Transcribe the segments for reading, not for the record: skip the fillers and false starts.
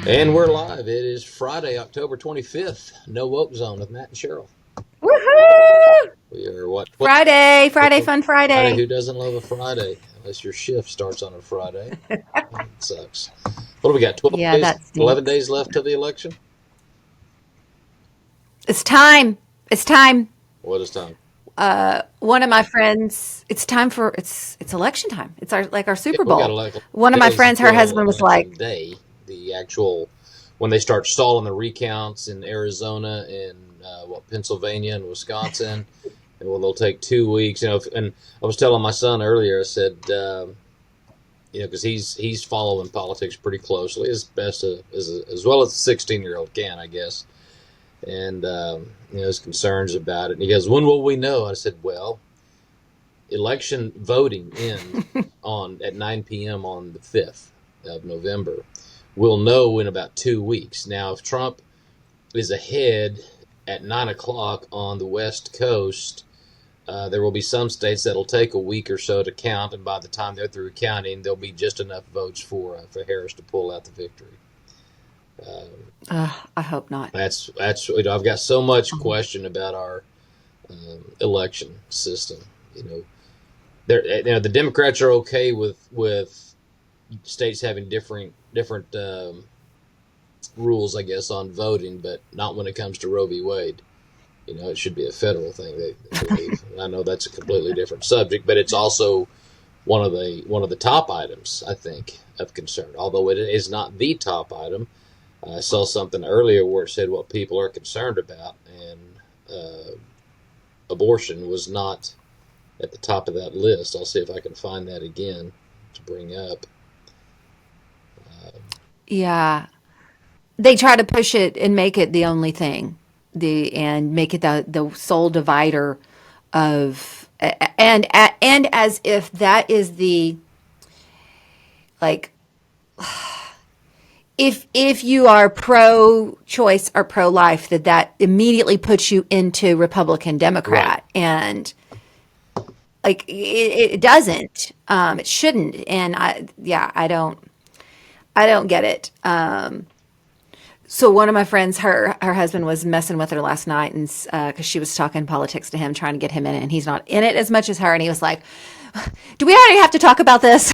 And we're live. It is Friday, October 25th. No Woke Zone with Matt and Cheryl. Woohoo! We are what? Friday, Friday, fun Friday. Friday. Who doesn't love a Friday? Unless your shift starts on a Friday. It sucks. What do we got? 12 Yeah, days, that 11 stinks. days left till the election? It's time. It's time. What is time? One of my friends. It's time for it's election time. It's our Yeah, Super we got Bowl. like One of my days friends, her until husband was election like, day. The actual, when they start stalling the recounts in Arizona and Pennsylvania and Wisconsin. And well, they'll take 2 weeks. And I was telling my son earlier, I said, because he's following politics pretty closely, as best as well as a 16-year-old can, I guess. And his concerns about it. And he goes, "When will we know?" I said, "Well, election voting ends on at 9 p.m. on the 5th of November. We'll know in about 2 weeks. Now, if Trump is ahead at 9 o'clock on the West Coast." There will be some states that'll take a week or so to count, and by the time they're through counting, there'll be just enough votes for Harris to pull out the victory. I hope not. That's I've got so much question about our election system. The Democrats are okay with states having different rules, I guess, on voting, but not when it comes to Roe v. Wade. It should be a federal thing. They believe. I know that's a completely different subject, but it's also one of the top items, I think, of concern. Although it is not the top item. I saw something earlier where it said what people are concerned about, and abortion was not at the top of that list. I'll see if I can find that again to bring up. Yeah, they try to push it and make it the only thing, and make it the sole divider of and as if that is the like if you are pro-choice or pro-life, that immediately puts you into Republican Right. Democrat, and like it doesn't. It shouldn't, and I don't get it. So one of my friends, her husband was messing with her last night, and because she was talking politics to him, trying to get him in it, and he's not in it as much as her, and he was like, "Do we already have to talk about this?"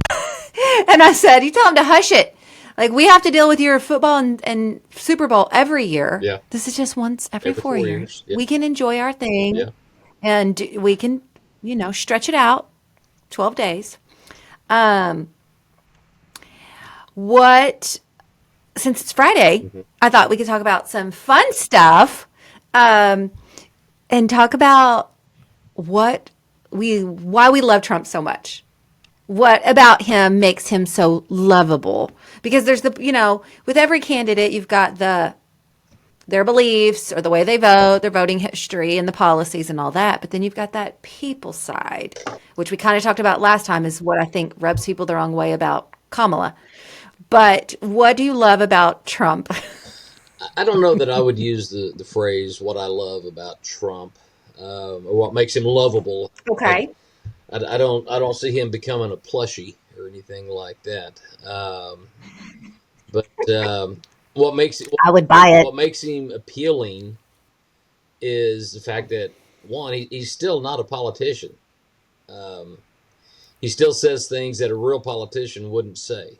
And I said, "You tell him to hush it. Like, we have to deal with your football and Super Bowl every year. Yeah. This is just once every Every four 4 years. years. Yeah. We can enjoy our thing, Yeah. and we can, stretch it out 12 days." What Since it's Friday, Mm-hmm. I thought we could talk about some fun stuff, um, and talk about why we love Trump so much. What about him makes him so lovable? Because there's with every candidate, you've got their beliefs or the way they vote, their voting history and the policies and all that. But then you've got that people side, which we kind of talked about last time, is what I think rubs people the wrong way about Kamala. But what do you love about Trump? I don't know that I would use the phrase "what I love about Trump" or what makes him lovable. I, Okay. I don't see him becoming a plushie or anything like that. But what makes it I would buy it. what makes him appealing is the fact that one, he's still not a politician. Um, he still says things that a real politician wouldn't say,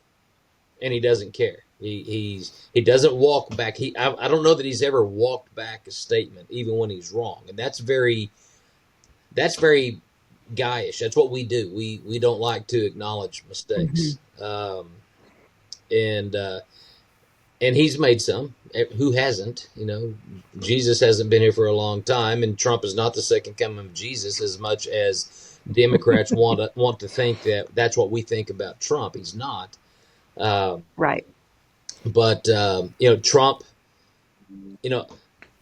and he doesn't care. He doesn't walk back. I don't know that he's ever walked back a statement, even when he's wrong, and that's very guyish. That's what we do. We don't like to acknowledge mistakes, and he's made some. Who hasn't? Jesus hasn't been here for a long time, and Trump is not the second coming of Jesus as much as Democrats want to think that that's what we think about Trump. He's not. Um, Right. but Trump. You know,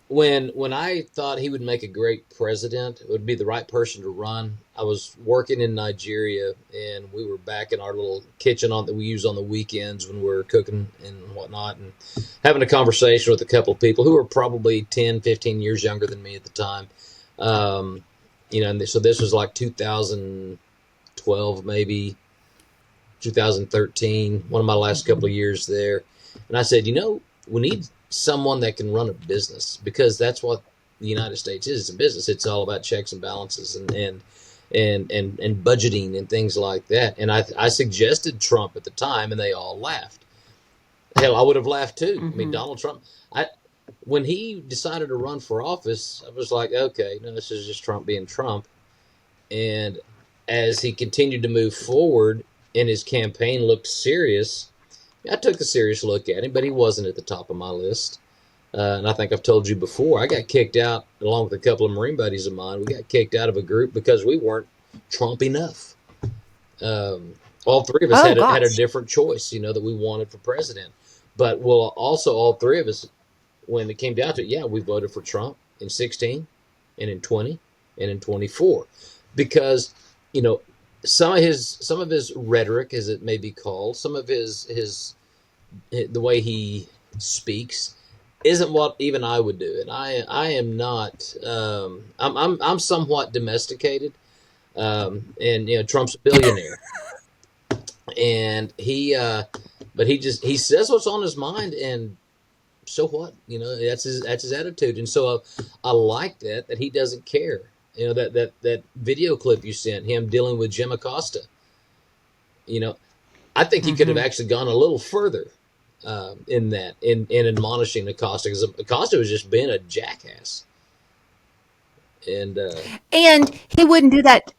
when I thought he would make a great president, it would be the right person to run. I was working in Nigeria, and we were back in our little kitchen that we use on the weekends when we're cooking and whatnot, and having a conversation with a couple of people who were probably 10, 15 years younger than me at the time. Um, and so this was like 2012, maybe 2013, one of my last couple of years there. And I said, we need someone that can run a business, because that's what the United States is. It's a business. It's all about checks and balances and budgeting and things like that. And I suggested Trump at the time, and they all laughed. Hell, I would have laughed too. I mean, Mm-hmm. Donald Trump. When he decided to run for office, I was like, okay, no, this is just Trump being Trump. And as he continued to move forward and his campaign looked serious, I took a serious look at him, but he wasn't at the top of my list. And I think I've told you before, I got kicked out along with a couple of Marine buddies of mine. We got kicked out of a group because we weren't Trump enough. All three of us Oh had a gosh. different choice, that we wanted for president. But also all three of us, when it came down to it, yeah, we voted for Trump in 16 and in 20 and in 24, because some of his rhetoric, as it may be called, some of his the way he speaks isn't what even I would do. And I am not. I'm somewhat domesticated, and Trump's a billionaire, and but he says what's on his mind, and so what? That's his attitude, and so I like that he doesn't care. That video clip you sent him dealing with Jim Acosta. You know, I think he could have Mm-hmm. actually gone a little further in admonishing Acosta, because Acosta was just being a jackass, and And he wouldn't do that.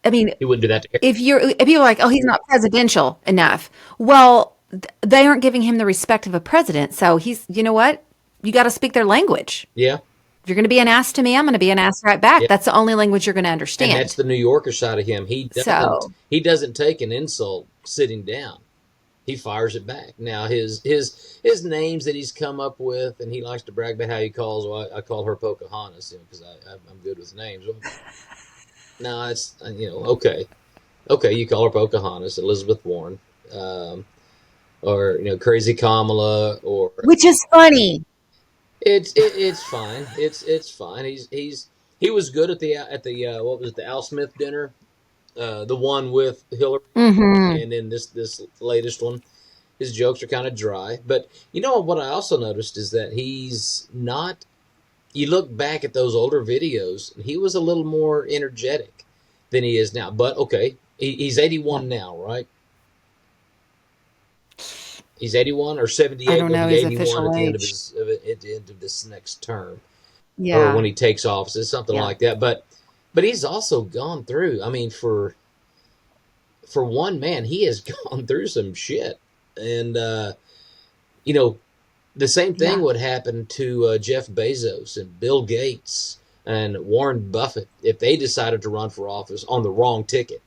I mean, he wouldn't do that to Harry. if people are like, oh, he's not presidential enough. Well, they aren't giving him the respect of a president. So you know what? You got to speak their language. Yeah, If you're going to be an ass to me, I'm going to be an ass right back. yeah, That's the only language you're going to and that's understand. the New Yorker side of him. So, He doesn't take an insult sitting down. He fires it back. Now his names that he's come up with, and he likes to brag about how he calls. Well, I call her Pocahontas, because I'm good with names. Well, no, it's okay, okay. You call her Pocahontas, Elizabeth Warren, or Crazy Kamala, or which is funny. it's fine. It's fine. He was good at the what was it, the Al Smith dinner, the one with Hillary, Mm-hmm. and then this latest one. His jokes are kind of dry, but what I also noticed is that he's not. You look back at those older videos, and he was a little more energetic than he is now. But okay, he's 81 now, right? He's 81 or I 78. don't Will know be his 81 official at the end of age. his at the end of this next term, or Yeah. when he takes office. It's something Yeah. like that. But he's also gone through. I mean, for one man, he has gone through some shit, and you know the same thing Yeah. would happen to Jeff Bezos and Bill Gates and Warren Buffett if they decided to run for office on the wrong ticket.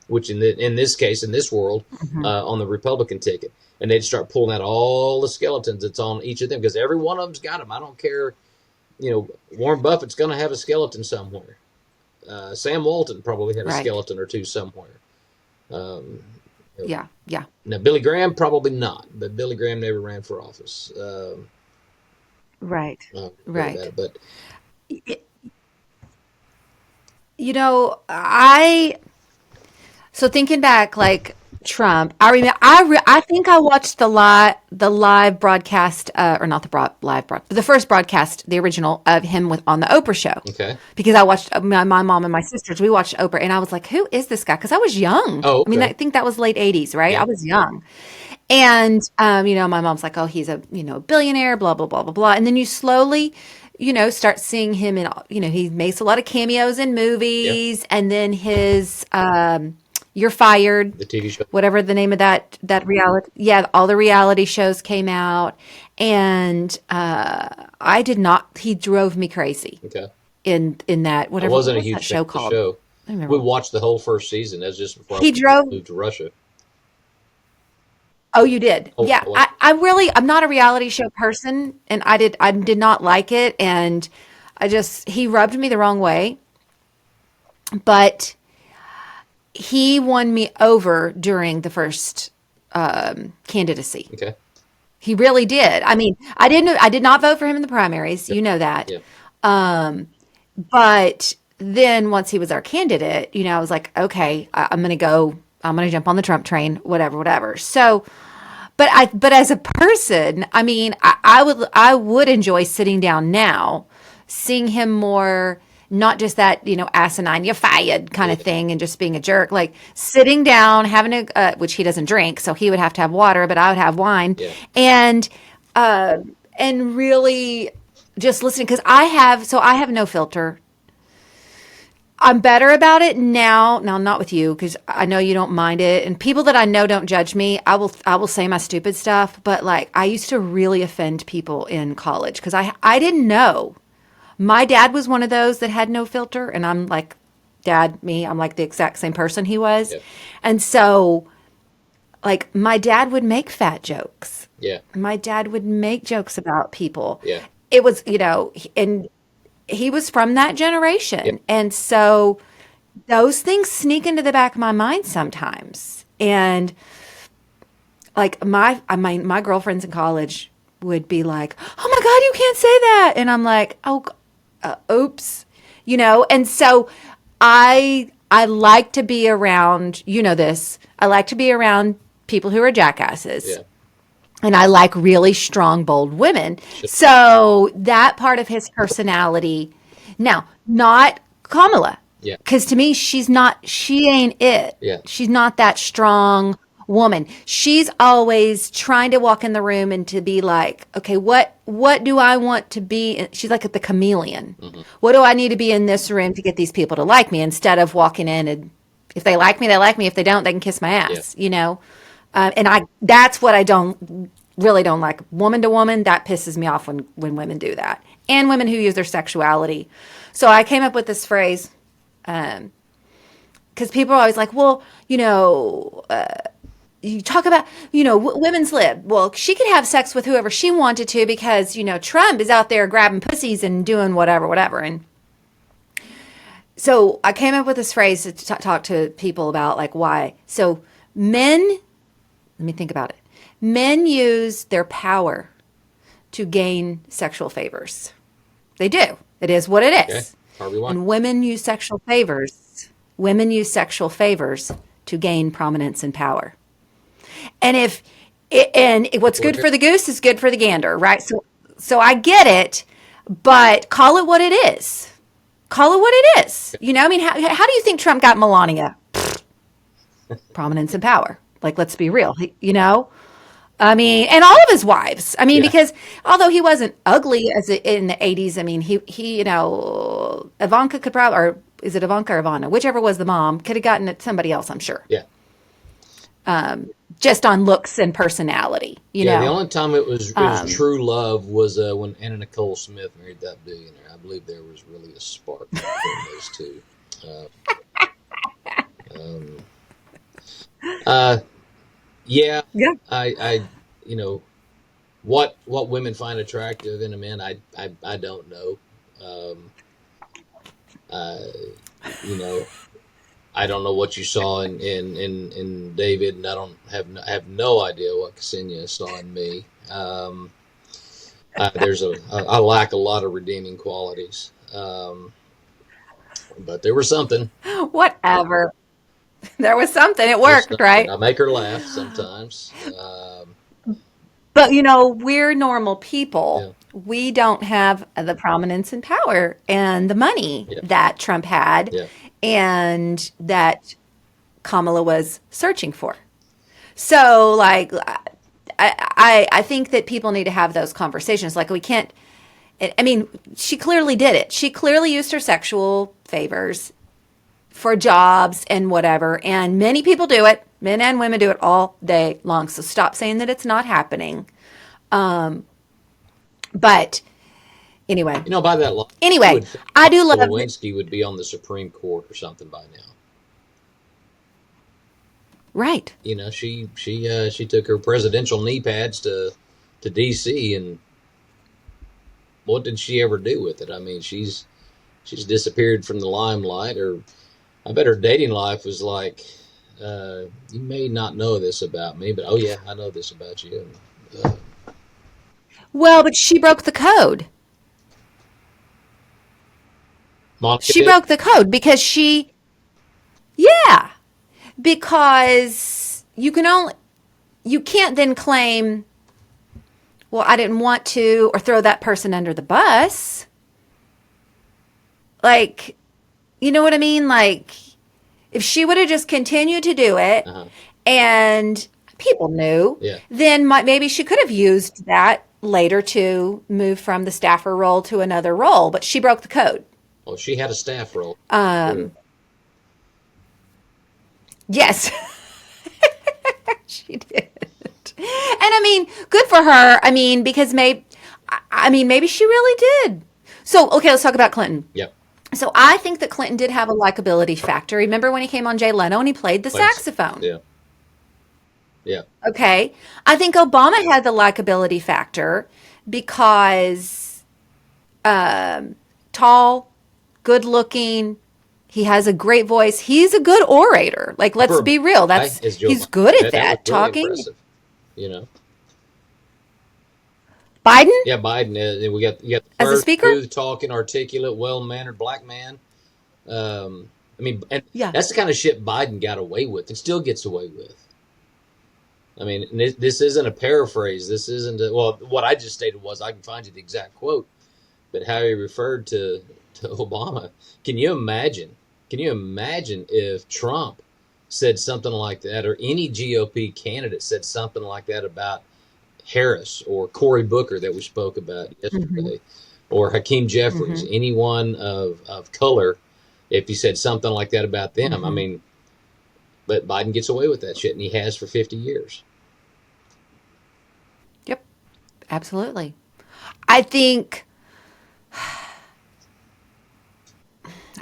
Which in this case, in this world, Mm-hmm. on the Republican ticket, and they'd start pulling out all the skeletons that's on each of them, because every one of them's got them. I don't care. Warren Buffett's going to have a skeleton somewhere. Sam Walton probably had a Right. skeleton or two somewhere. Um, Yeah. Yeah. Now, Billy Graham probably not, but Billy Graham never ran for office. Right. About Right. it, but I so thinking back, like Trump, I remember. I think I watched the live broadcast, or not the live broad, the first broadcast, the original of him on the Oprah show, okay. because I watched my mom and my sisters. We watched Oprah, and I was like, "Who is this guy?" Because I was young. Oh, I mean, okay. I think that was late '80s, right? I Yeah, was young, and my mom's like, "Oh, he's a billionaire, blah blah blah blah blah," and then you slowly. Start seeing him in, he makes a lot of cameos in yeah. movies, and then his You're Fired, The TV show. whatever the name of that reality, yeah, all the reality shows came out, and I did not. He drove me crazy Okay. in that I whatever. What wasn't a was that huge fan show of the called? show. I don't We remember. watched the whole first season. That's just before I He drove. moved to Russia. Oh, you did. Oh, Yeah, I watched. I'm not a reality show person, and I did not like it, and he rubbed me the wrong way, but he won me over during the first candidacy. Okay. He really did. I mean, I did not vote for him in the primaries. Yeah. You know that. Yeah. But then once he was our candidate, I was like, okay, I'm going to jump on the Trump train, whatever, whatever. So, but as a person, I mean, I would enjoy sitting down now, seeing him more, not just that, asinine, you're fired kind Yeah. of thing and just being a jerk, like sitting down, having which he doesn't drink, so he would have to have water, but I would have wine, Yeah. and, uh, and really just listening, because I have no filter. I'm better about it now. Now, not with you because I know you don't mind it, and people that I know don't judge me. I will say my stupid stuff, but like I used to really offend people in college because I didn't know. My dad was one of those that had no filter, and I'm like, I'm like the exact same person he was, Yeah. and so like my dad would make fat jokes. Yeah. My dad would make jokes about people. Yeah. It was, and he was from that Yeah. generation. And so those things sneak into the back of my mind sometimes. And like my girlfriends in college would be like, "Oh my God, you can't say that." And I'm like, "Oh, oops." And so I like to be around, this. I like to be around people who are jackasses. Yeah. And I like really strong, bold women. Sure. So that part of his personality, now, not Kamala, Yeah. because to me, she ain't it. Yeah. She's not that strong woman. She's always trying to walk in the room and to be like, okay, what do I want to be? She's like the chameleon. Mm-hmm. What do I need to be in this room to get these people to like me, instead of walking in and if they like me, they like me. If they don't, they can kiss my Yeah. ass. And that's what I really don't like. Woman to woman, that pisses me off when women do that. And women who use their sexuality. So I came up with this phrase, because people are always like, well, you talk about, women's lib. Well, she could have sex with whoever she wanted to because, Trump is out there grabbing pussies and doing whatever, whatever. And so I came up with this phrase to talk to people about like why. So let me think about it. Men use their power to gain sexual favors. They do. It is what it Okay. is. Harvey Wine. And women use sexual favors. Women use sexual favors to gain prominence and power. And what's good for the goose is good for the gander, right? So I get it, but call it what it is. Call it what it is. I mean, how do you think Trump got Melania? Prominence and power. Like, let's be real, I mean, and all of his wives. I mean, Yeah. because although he wasn't ugly in the 80s, I mean, he Ivanka could probably, or is it Ivanka or Ivana? Whichever was the mom, could have gotten it somebody else, I'm sure. Yeah. Just on looks and personality, Yeah. The only time it was true love was when Anna Nicole Smith married that billionaire. I believe there was really a spark between those two. Yeah. Yeah. I what women find attractive in a man, I don't know. Um, uh, you know, I don't know what you saw in David, and I have no idea what Ksenia saw in me. I lack a lot of redeeming qualities, but there was something. Whatever. There was something. It There's worked, something. right? I make her laugh sometimes. But we're normal people. Yeah, We don't have the prominence and power and the money yeah, that Trump had yeah, and that Kamala was searching for. So, like, I think that people need to have those conversations. Like, we can't. I mean, she clearly did it. She clearly used her sexual favors for jobs and whatever. And many people do it. Men and women do it all day long. So stop saying that it's not happening. But anyway, by that logic, you anyway, would think I do love that. Lewinsky would be on the Supreme Court or something by now. Right. She took her presidential knee pads to D.C. and what did she ever do with it? I mean, she's disappeared from the limelight. Or I bet her dating life was like, you may not know this about me, but oh yeah, I know this about you. Uh, Well, but she broke the code. Monica She did. broke the code because yeah, because you you can't then claim, well, I didn't want to, or throw that person under the bus. Like, you know what I mean? Like, if she would have just continued to do it Uh-huh. and people knew, Yeah. then maybe she could have used that later to move from the staffer role to another role, but she broke the code. Oh, she had a staff role. Sure. Um, yes, she did. And I mean, good for her. I mean, because maybe she really did. So, okay, let's talk about Clinton. Yep. So I think that Clinton did have a likability factor. Remember when he came on Jay Leno and he played the saxophone? Yeah. Yeah. Okay. I think Obama had the likability factor because tall, good looking, he has a great voice. He's a good orator. Like, let's be real. He's good at that, was really talking. impressive, you know. Biden Yeah, Biden. You got the as a first speaker? smooth talking, articulate, well mannered black man. I mean, and Yeah. that's the kind of shit Biden got away with and still gets away with. I mean, this isn't a paraphrase. This isn't well. What I just stated was I can find you the exact quote, but how he referred to Obama. Can you imagine? Can you imagine if Trump said something like that, or any GOP candidate said something like that about Harris or Cory Booker that we spoke about yesterday, or Hakeem Jeffries, anyone of color, if he said something like that about them? I mean, but Biden gets away with that shit, and he has for 50 years. Yep. Absolutely. I think,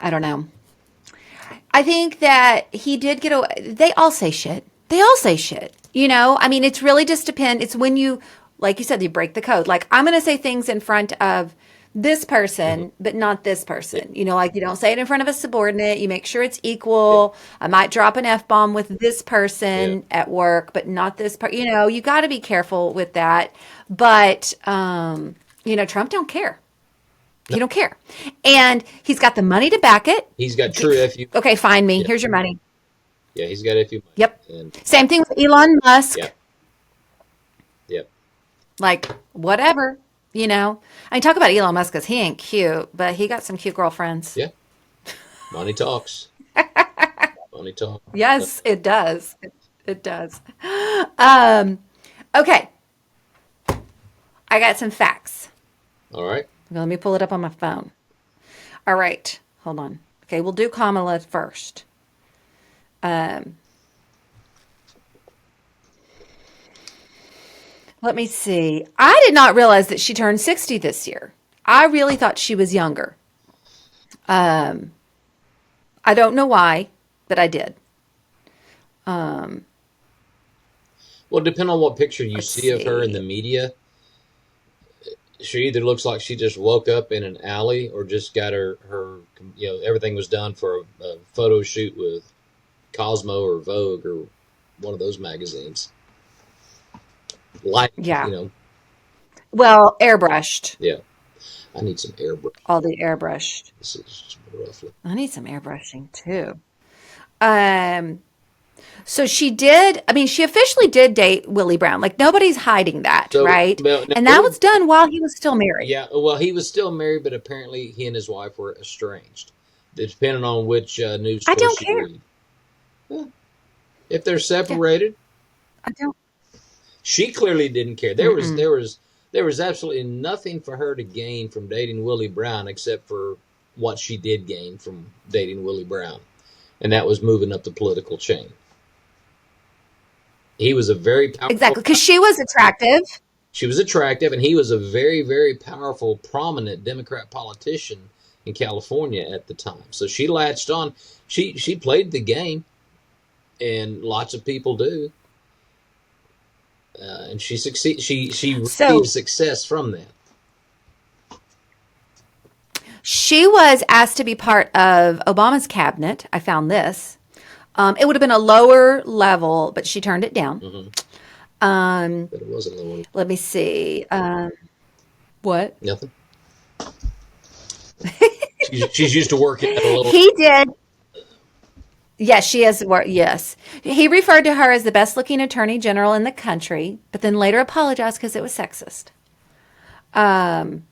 I don't know. I think that he did get away. They all say shit. They all say shit. You know, I mean, it's really just depend. It's when you, like you said, you break the code. Like, I'm going to say things in front of this person, but not this person. You know, like you don't say it in front of a subordinate. You make sure it's equal. I might drop an F-bomb with this person at work, but not this part. You know, you got to be careful with that. But, you know, Trump don't care. He don't care. And he's got the money to back it. He's got true FU. Okay, find me. Yeah. Here's your money. Yeah, he's got FU money. Yep. And, Same thing with Elon Musk. yep. Yep. Like, whatever, you know. I mean, talk about Elon Musk because he ain't cute, but he got some cute girlfriends. Yeah. Money talks. Money talks. Yes, it does. It does. Okay. I got some facts. All right. Let me pull it up on my phone. All right. Hold on. Okay, we'll do Kamala first. Let me see. I did not realize that she turned 60 this year. I really thought she was younger. I don't know why, but I did. Well, depending on what picture you see of her in the media, she either looks like she just woke up in an alley or just got her you know, everything was done for a photo shoot with Cosmo or Vogue or one of those magazines. Like, Yeah. you know, Well, airbrushed. yeah. I need some airbrush. All the airbrushed. This is roughly. I need some airbrushing too. So she did, I mean, she officially did date Willie Brown. Like, nobody's hiding that, So, right? well, now, And that was done while he was still married. yeah. Well, he was still married, but apparently he and his wife were estranged. Depending on which news I source don't you care. read. Well, if they're separated, I don't. she clearly didn't care. There was absolutely nothing for her to gain from dating Willie Brown except for what she did gain from dating Willie Brown, and that was moving up the political chain. He was a very powerful. Exactly, because she was attractive. She was attractive, and he was a very, very powerful, prominent Democrat politician in California at the time. So she latched on. She played the game, and lots of people do. And she succeed. She received success from that. She was asked to be part of Obama's cabinet. I found this. It would have been a lower level, but she turned it down. But it wasn't lower. Let me see. What? Nothing. She's used to working at a little. He did. Yes, she is. Yes. He referred to her as the best looking attorney general in the country, but then later apologized because it was sexist. Um,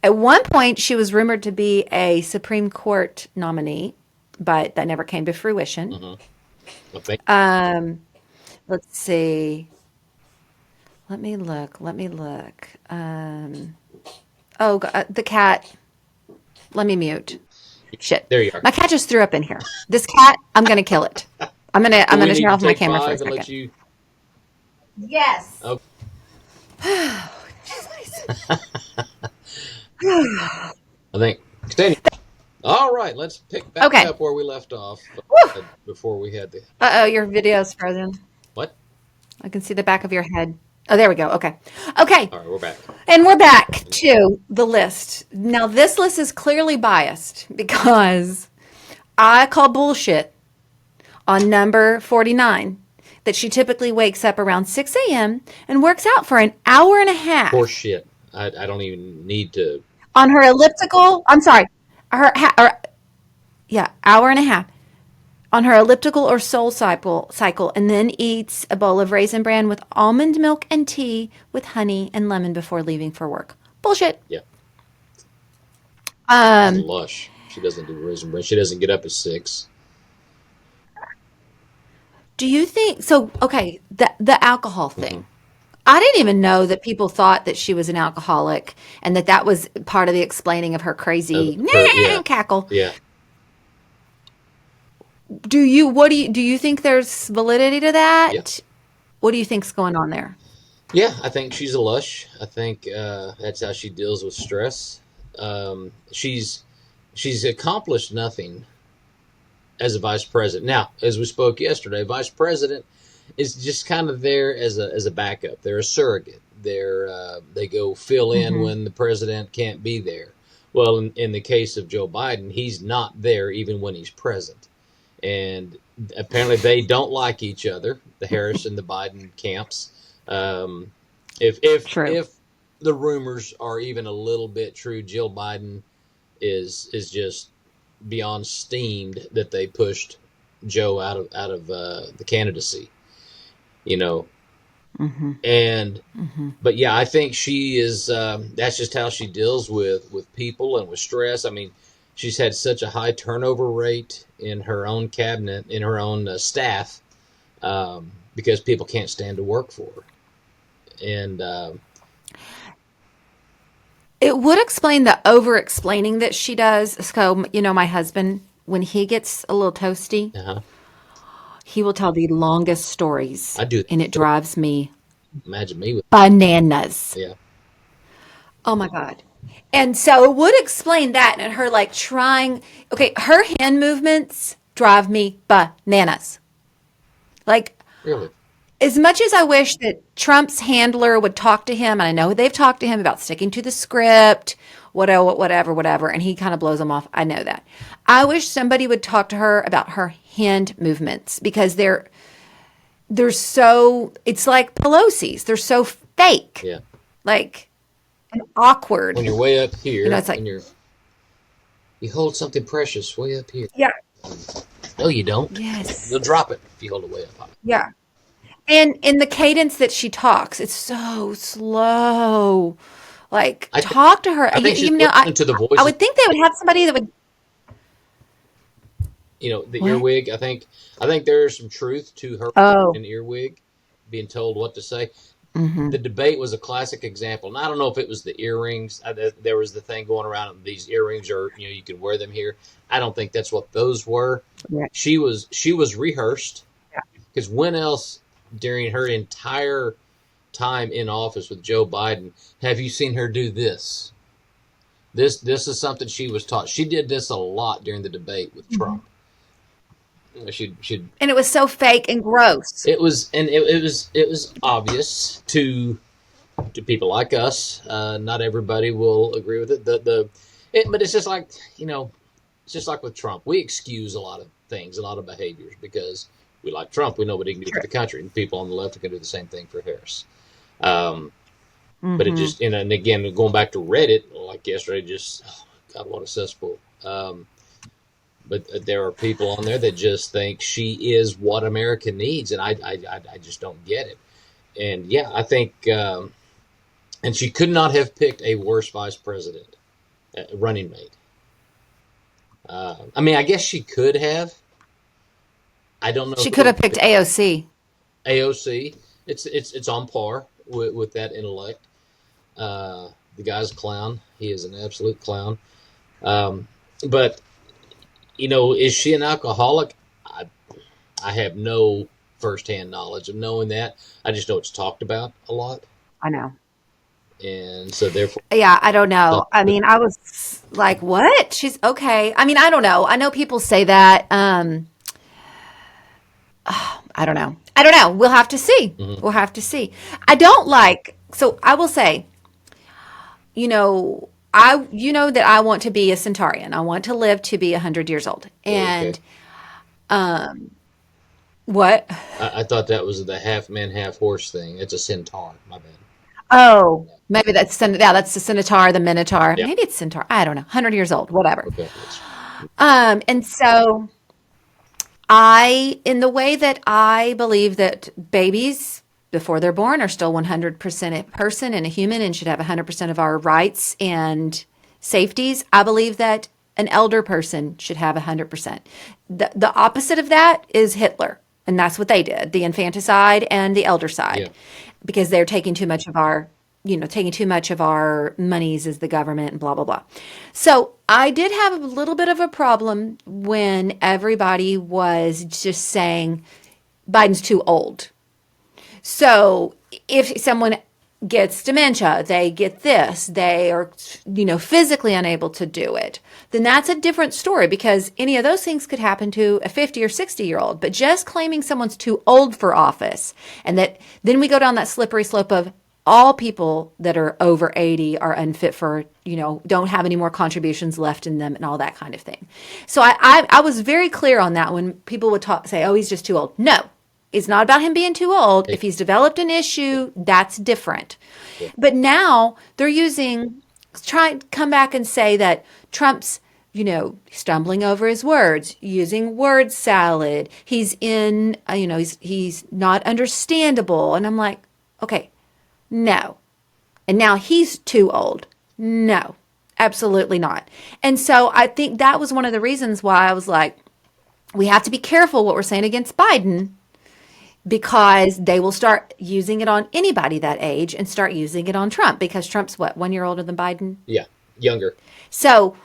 at one point, she was rumored to be a Supreme Court nominee, but that never came to fruition. Mm-hmm. I think Um, let's see. Let me look. Let me look. The cat. Let me mute. Shit. there you are. My cat just threw up in here. This cat, I'm gonna kill it. I'm Do we gonna turn need to off my take camera for a five and let second. you? Yes. Okay. I think continue. All right, let's pick back Okay. up where we left off Woo. before we had the Uh oh, your video's frozen. what? I can see the back of your head. Oh, there we go. Okay. Okay. All right, we're back. And we're back to the list. Now, this list is clearly biased because I call bullshit on number 49 that she typically wakes up around 6 a.m. and works out for an hour and a Horse half shit. I don't even need to. on her elliptical. I'm sorry. Yeah, hour and a half on her elliptical or soul cycle, and then eats a bowl of raisin bran with almond milk and tea with honey and lemon before leaving for work. Bullshit. Yeah, she's Um, lush. She doesn't do raisin bread. She doesn't get up at 6. do you think so? Okay, the alcohol Mm-hmm. thing. I didn't even know that people thought that she was an alcoholic and that was part of the explaining of her Of crazy her, yeah, cackle. yeah, Do you think there's validity to yeah, that? What do you think's going on there? yeah. I think she's a lush. I think that's how she deals with stress. She's accomplished nothing as a vice president. Now, as we spoke yesterday, vice president is just kind of there as a backup. They're a surrogate. They go fill in Hmm. when the president can't be there. Well, in the case of Joe Biden, he's not there even when he's present. And apparently they don't like each other, the Harris and the Biden camps. Um, True. if the rumors are even a little bit true, Jill Biden is just beyond steamed that they pushed Joe out of the candidacy. You know, Hmm. and Hmm. but yeah, I think she is. That's just how she deals with people and with stress. I mean, she's had such a high turnover rate in her own cabinet, in her own staff, because people can't stand to work for her. And It would explain the over explaining that she does. So, my husband, when he gets a little toasty, uh-huh, he will tell the longest stories, I do and it that. drives me Imagine me with bananas. yeah, Oh my God. And so it would explain that and her like trying, okay, her hand movements drive me bananas. Like, really, as much as I wish that Trump's handler would talk to him, and I know they've talked to him about sticking to the script, whatever, and he kind of blows them off. I know that. I wish somebody would talk to her about her hand movements because they're so, it's like Pelosi's. They're so fake, yeah. like, and awkward. When you're way up here, It's like, when you hold something precious way up here. yeah, No, you don't. You'll yes, drop it if you hold it way up high. yeah. And in the cadence that she talks, it's so slow. Like, I think talk to her. I think she's I listening to the I voices. would think they would have somebody that would. The What? earwig. I think there is some truth to her Oh. an earwig, being told what to say. Mm-hmm. The debate was a classic example. And I don't know if it was the earrings. There was the thing going around. These earrings are you can wear them here. I don't think that's what those were. Yeah. She was rehearsed Yeah. because when else during her entire time in office with Joe Biden have you seen her do this? This is something she was taught. She did this a lot during the debate with Mhm. Trump. She'd And it was so fake and gross. it was obvious to people like us. Not everybody will agree with it. But it's just like it's just like with Trump. We excuse a lot of things, a lot of behaviors because we like Trump. We know what he can do for True. the country, and people on the left can do the same thing for Harris. Um, but it Mm-hmm. just and again going back to Reddit like yesterday, just God, what a cesspool. But there are people on there that just think she is what America needs, and I just don't get it. And yeah, I think, and she could not have picked a worse vice president, running mate. I mean, I guess she could have. I don't know She who could it have would picked be. AOC. AOC. It's on par with that intellect. The guy's a clown. He is an absolute clown. Um, but is she an alcoholic? I have no firsthand knowledge of knowing that. I just know it's talked about a lot, I know. and so therefore, Yeah, I don't know. I but mean, I was like, what? She's okay. I mean, I don't know. I know people say that. I don't know. I don't know. We'll have to see. mhm, We'll have to see. I don't like, so I will say, you know that I want to be a centurion. I want to live to be 100 years old. okay. And what? I thought that was the half man, half horse thing. It's a centaur. My bad. Oh, maybe yeah, that's the centaur, the minotaur. Yeah. Maybe it's centaur. I don't know. 100 years old, whatever. Okay. Yes. And so in the way that I believe that babies before they're born are still 100% a person and a human and should have 100% of our rights and safeties, I believe that an elder person should have 100%. The opposite of that is Hitler. And that's what they did, the infanticide and the elder Yeah. side, because they're taking too much of taking too much of our monies as the government and blah, blah, blah. So I did have a little bit of a problem when everybody was just saying Biden's too old. So if someone gets dementia, they get this, they are, physically unable to do it, then that's a different story because any of those things could happen to a 50 or 60-year-old. But just claiming someone's too old for office and that then we go down that slippery slope of all people that are over 80 are unfit for, don't have any more contributions left in them and all that kind of thing. So I was very clear on that when people would say, oh, he's just too old. No, it's not about him being too old. Hey, If he's developed an issue, that's different. yeah. But now they're trying to come back and say that Trump's, stumbling over his words, using word salad. He's he's not understandable. And I'm like, okay, no. And now he's too old. No, absolutely not. And so I think that was one of the reasons why I was like, we have to be careful what we're saying against Biden because they will start using it on anybody that age and start using it on Trump because Trump's what, 1 year older than Biden? Yeah. Younger. So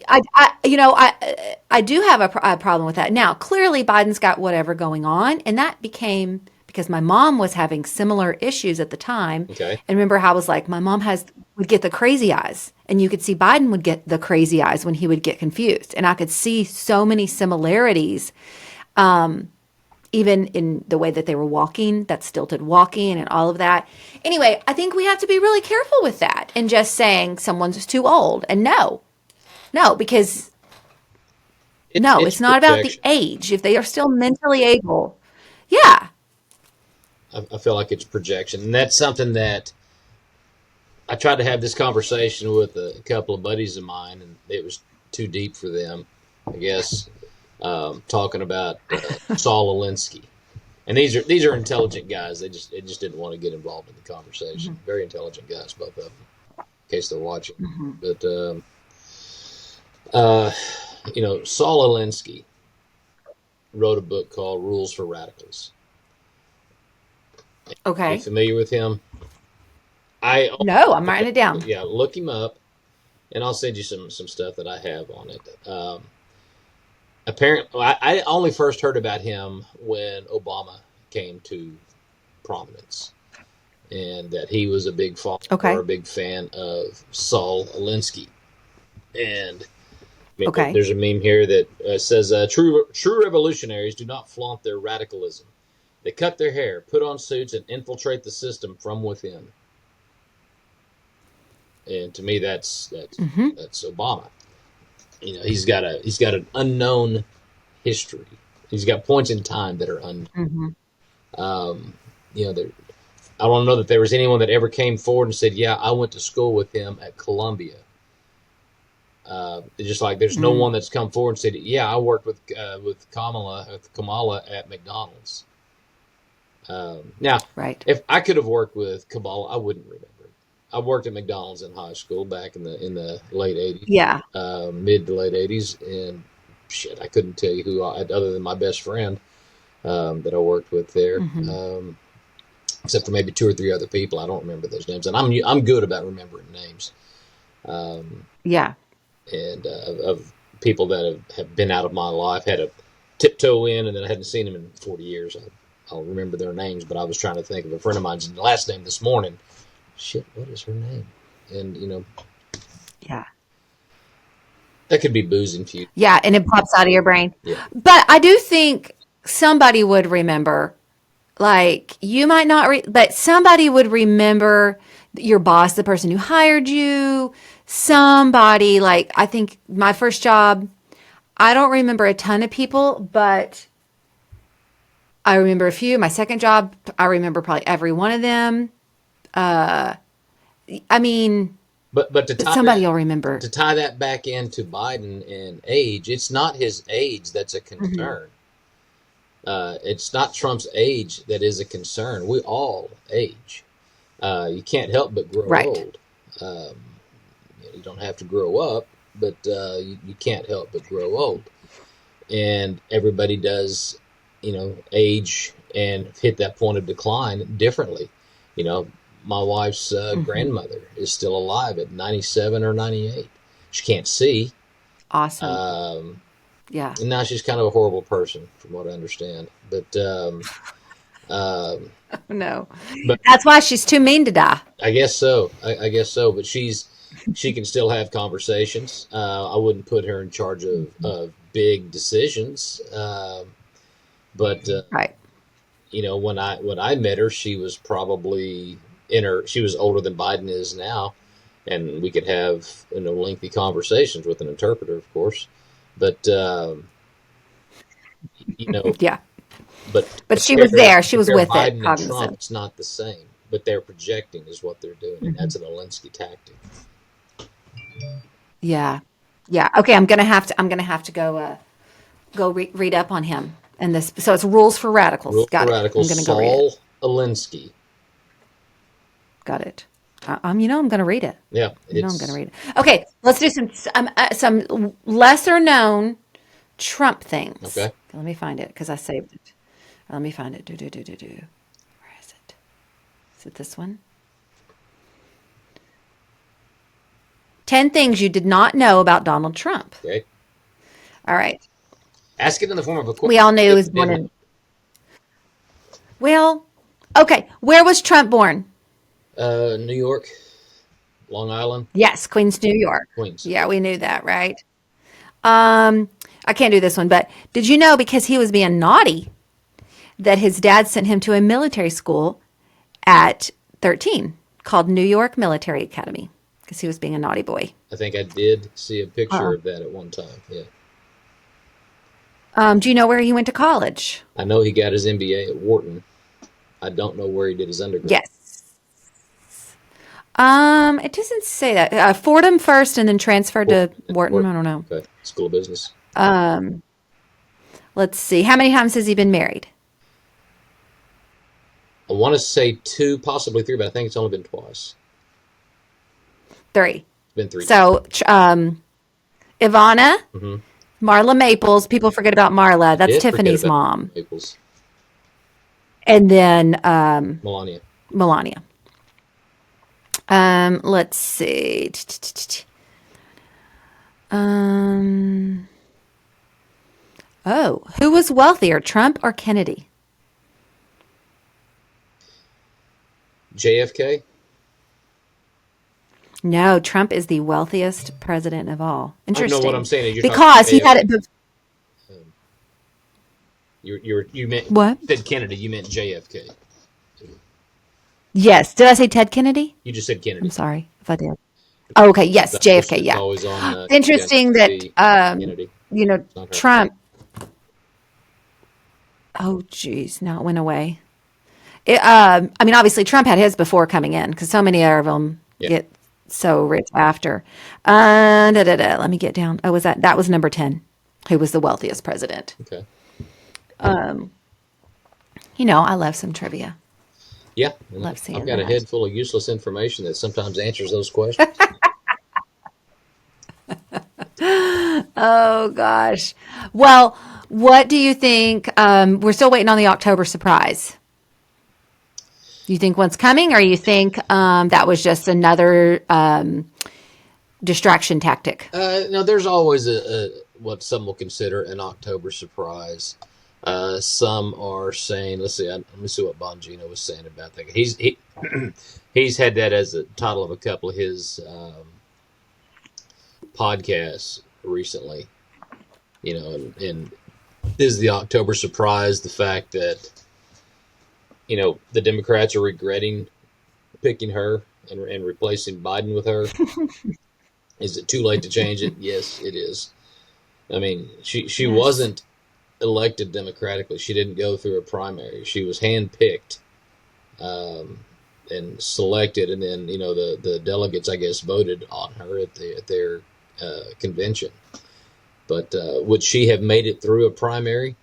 I do have a problem with that. Now, clearly Biden's got whatever going on, and that became because my mom was having similar issues at the time. Okay. And remember how I was like, my mom would get the crazy eyes, and you could see Biden would get the crazy eyes when he would get confused. And I could see so many similarities, even in the way that they were walking, that stilted walking and all of that. Anyway, I think we have to be really careful with that and just saying someone's too old. And no, because no, It's it's not about the projection. age. If they are still mentally able, yeah. I feel like it's projection, and that's something that I tried to have this conversation with a couple of buddies of mine, and it was too deep for them, I guess. Talking about Saul Alinsky, and these are intelligent guys. They just didn't want to get involved in the conversation. Very intelligent guys, both of them, in case they're watching. But uh, Saul Alinsky wrote a book called Rules for Radicals. Are you Okay. familiar with him? I No, I'm okay, writing it down. yeah, look him up, and I'll send you some stuff that I have on it. Apparently, I only first heard about him when Obama came to prominence, and that he was a big follower, Okay. a big fan of Saul Alinsky. And I mean, Okay. there's a meme here that says, "True revolutionaries do not flaunt their radicalism. They cut their hair, put on suits, and infiltrate the system from within." And to me, that's Obama. He's got an unknown history. He's got points in time that are unknown. Hmm. Um, there, I don't know that there was anyone that ever came forward and said, "Yeah, I went to school with him at Columbia." It's just like there's no one that's come forward and said, "Yeah, I worked with Kamala at McDonald's." Now, Right. if I could have worked with Kamala, I wouldn't remember. I worked at McDonald's in high school back in the late '80s, Yeah. mid to late '80s, and shit, I couldn't tell you other than my best friend that I worked with there. Except for maybe two or three other people. I don't remember those names, and I'm good about remembering names. Um, Yeah. and of people that have been out of my life, had a tiptoe in, and then I hadn't seen them in 40 years. I'll remember their names, but I was trying to think of a friend of mine's last name this morning. Shit, what is her name? And Yeah. that could be booze infused. Yeah. And it pops out of your brain. Yeah, But I do think somebody would remember. Like you might not, but somebody would remember your boss, the person who hired you. Somebody like I think my first job. I don't remember a ton of people, but I remember a few. My second job, I remember probably every one of them. I mean, but somebody will remember. to tie that back into Biden and age, it's not his age that's a concern. It's not Trump's age that is a concern. We all age. You can't help but grow Right. old. Um, you don't have to grow up, but you can't help but grow old. And everybody does, age and hit that point of decline differently. My wife's grandmother is still alive at 97 or 98. She can't see. Awesome. Um, Yeah. and now she's kind of a horrible person, from what I understand. But No. but That's why she's too mean to die. I guess so. I guess so. But she can still have conversations. I wouldn't put her in charge of big decisions. But Right. when I met her, she was probably she was older than Biden is now, and we could have lengthy conversations with an interpreter, of course. But Yeah. but But she was there. She was compare with it, Biden and Trump, cognizant. it's not the same. But they're projecting is what they're doing, and that's an Alinsky tactic. Yeah. Yeah. Okay. I'm gonna have to go read up on him and this. So it's rules for radicals. Real Got it. I'm radical gonna go read it. Saul Alinsky. Got it. I'm gonna read it. Yeah, I'm gonna read it. Okay. Let's do some lesser known Trump things. okay. Let me find it because I saved it. Let me find it. Do. Where is it? Is it this one? 10 things you did not know about Donald Trump. Okay. All right. Ask it in the form of a question. We all knew he was born in. Well, okay. Where was Trump born? New York, Long Island, Yes, Queens, New York. Queens. Yeah, we knew that, right? I can't do this one, but did you know because he was being naughty that his dad sent him to a military school at 13 called New York Military Academy because he was being a naughty boy. I think I did see a picture of that at one time. Yeah. Do you know where he went to college? I know he got his MBA at Wharton. I don't know where he did his undergrad. Yes. It doesn't say that. Fordham first and then transferred to Wharton. I don't know. Okay. School of Business. Let's see. How many times has he been married? I want to say 2, possibly 3, but I think it's only been twice. 3. It's been 3. So, Ivana, hmm Marla Maples. People forget about Marla. That's Did forget Tiffany's about mom. Maples. And then Melania. Melania. Let's see. Who was wealthier, Trump or Kennedy? JFK. No, Trump is the wealthiest president of all. I know Interesting. what I'm saying. You're talking Because he had JFK. it. You meant What? said Kennedy. You meant JFK. Yes. Did I say Ted Kennedy? You just said I'm Kennedy. sorry if I did. Oh, okay. Yes, That JFK. is Yeah. always on. It's interesting that Kennedy. It's not her. Trump. Oh, geez, now it went away. I mean, obviously Trump had his before coming in because so many of them Yeah. get so rich after. Let me get down. Oh, was that was number 10? Who was the wealthiest president? Okay. I love some trivia. Yeah, and Love I've seeing got a that. head full of useless information that sometimes answers those questions. Oh gosh. Well, what do you think? We're still waiting on the October surprise. Do you think one's coming, or you think that was just another distraction tactic? No, there's always a what some will consider an October surprise. Some are saying, let me see what Bongino was saying about that. He's had that as a title of a couple of his podcasts recently. And is the October surprise the fact that the Democrats are regretting picking her and replacing Biden with her? Is it too late to change it? Yes, it is. I mean, she Yes. wasn't elected democratically. She didn't go through a primary. She was handpicked um, and selected, and then the delegates, I guess, voted on her at their convention. But would she have made it through a primary?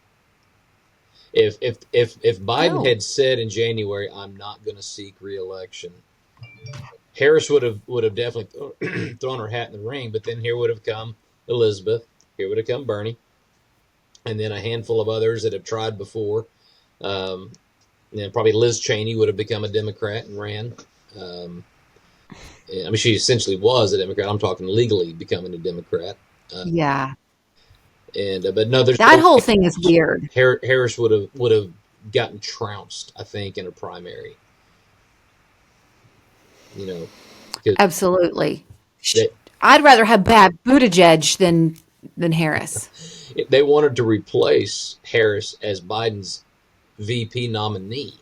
If Biden No. had said in January, "I'm not going to seek reelection," Harris would have definitely thrown her hat in the ring. But then here would have come Elizabeth. Here would have come Bernie, and then a handful of others that have tried before. Um, probably Liz Cheney would have become a Democrat and ran. Um, I mean, she essentially was a Democrat. I'm talking legally becoming a Democrat. Uh, Yeah. and But no, there's That no whole way thing is weird. Harris would have gotten trounced. I think in a primary. Because Absolutely. they I'd rather have bad Buttigieg than Harris. they wanted to replace Harris as Biden's VP nominee,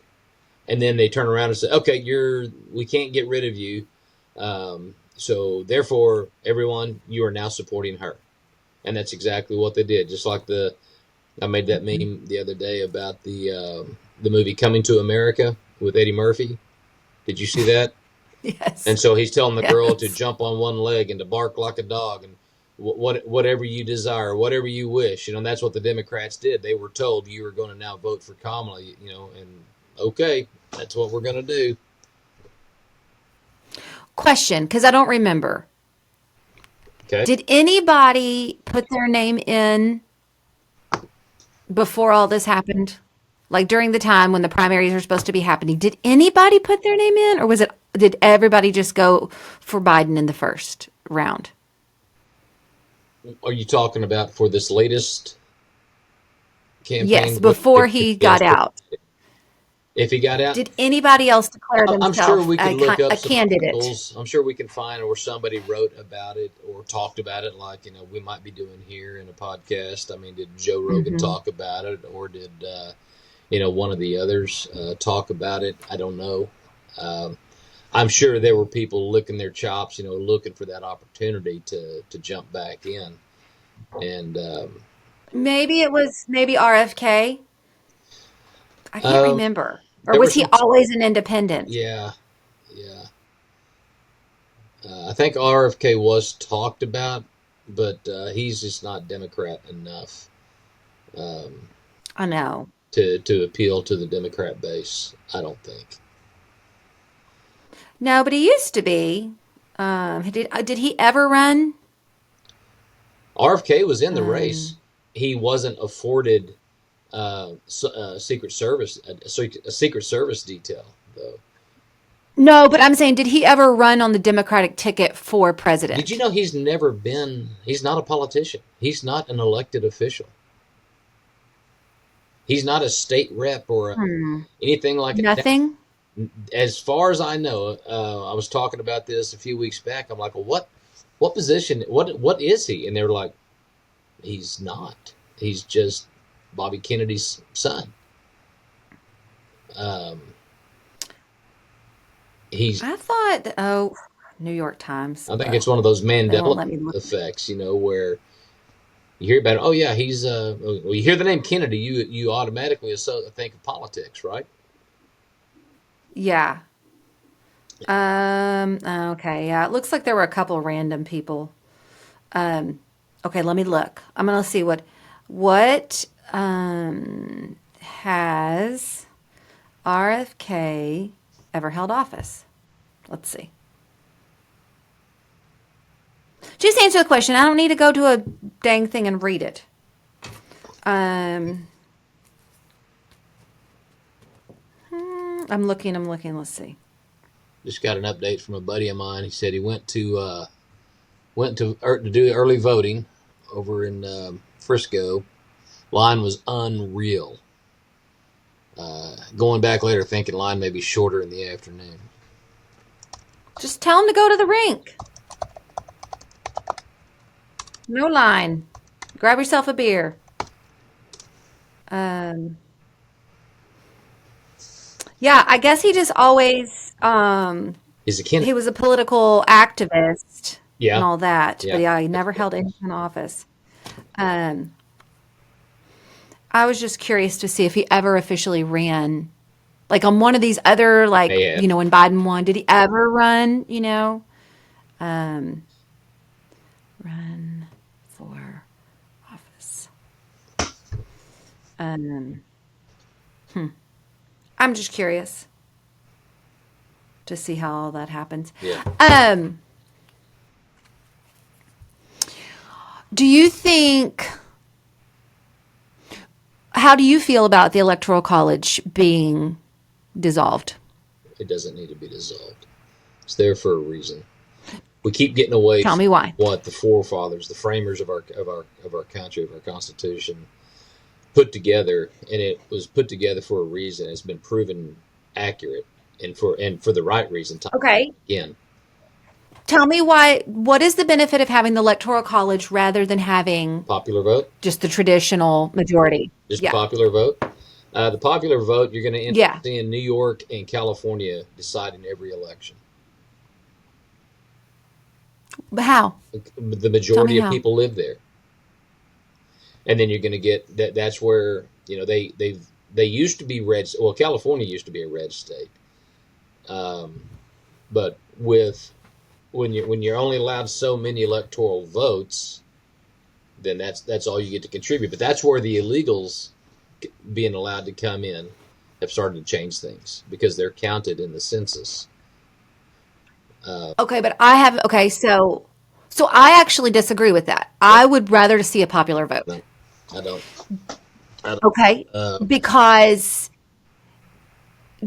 and then they turn around and say, "Okay, we can't get rid of you, so therefore, everyone, you are now supporting her." And that's exactly what they did. Just like I made that Mhm. meme the other day about the movie Coming to America with Eddie Murphy. Did you see that? And Yes. so he's telling the girl to Yes. jump on one leg and to bark like a dog and whatever you desire, whatever you wish. And that's what the Democrats did. They were told you were going to now vote for Kamala, and okay, that's what we're going to do. Question, because I don't remember. Okay. Did anybody put their name in before all this happened? Like during the time when the primaries are supposed to be happening, did anybody put their name in, or did everybody just go for Biden in the first round? Are you talking about for this latest Yes, campaign? What before he got out. if he got out? Did anybody else declare I'm sure themselves we could look up a some candidate? articles. I'm sure we can find where somebody wrote about it or talked about it, like we might be doing here in a podcast. I mean, did Joe Rogan Hmm. talk about it, or did one of the others talk about it? I don't know. Um, I'm sure there were people licking their chops, looking for that opportunity to jump back in. And Maybe it was RFK. I can't um, remember. Or there were was he some, always an independent? yeah, yeah. I think RFK was talked about, but he's just not Democrat enough um, I know. to appeal to the Democrat base. I don't think. No, but he used to be. Did he ever run? RFK was in the race. Um, He wasn't afforded Secret Service a Secret Service detail though. no, but I'm saying, did he ever run on the Democratic ticket for Did you president? know he's never been? He's not a politician. He's not an elected official. He's not a state rep or Hmm. anything like it. Nothing? As far as I know, I was talking about this a few weeks back. I'm like, well, what position? What is he? And they were like, he's not. He's just Bobby Kennedy's son. Um, he's. I thought, New York Times. I think it's one of those They won't Mandela let me look. effects, where you hear about it. Oh yeah, he's. Well, you hear the name Kennedy, you automatically think of politics, right? Yeah. Okay, yeah. It looks like there were a couple random people. Um, okay, let me look. I'm gonna see what has RFK ever held office? Let's see. Just answer the question. I don't need to go to a dang thing and read it. Um, I'm looking. I'm looking. Let's see. Just got an update from a buddy of mine. He said he to do early voting over in Frisco. Line was unreal. Going back later, thinking line may be shorter in the afternoon. Just tell him to go to the rink. No line. Grab yourself a beer. Um, yeah, I guess he just always Is it Ken? he was a political activist and Yeah, all that, but yeah. yeah, he never held any kind of office. Um, I was just curious to see if he ever officially ran, like on one of these other, like, May have. when Biden won, did he ever run, um, run for office? Um, I'm just curious to see how all that happens. Yeah. Um, do you think, how do you feel about the Electoral College being dissolved? It doesn't need to be dissolved. It's there for a reason. We keep getting away Tell from me why. what the forefathers, the framers of our country, of our Constitution, put together, and it was put together for a reason. It's been proven accurate, and for the right reason. Time Okay. again, Tell me why. What is the benefit of having the Electoral College rather than having popular vote, just the traditional majority? just a Yeah. popular vote. The popular vote, you're going to end up Yeah. seeing New York and California deciding every election. But how? The Tell me majority of how. people live there, and then you're going to get that. That's where they used to be red. Well, California used to be a red state, um, but with when you're only allowed so many electoral votes, then that's all you get to contribute. But that's where the illegals being allowed to come in have started to change things because they're counted in the census. Okay, but I have okay, so I actually disagree with that. Yeah, I would rather to see a popular vote. no, I don't. I don't. Okay? Uh,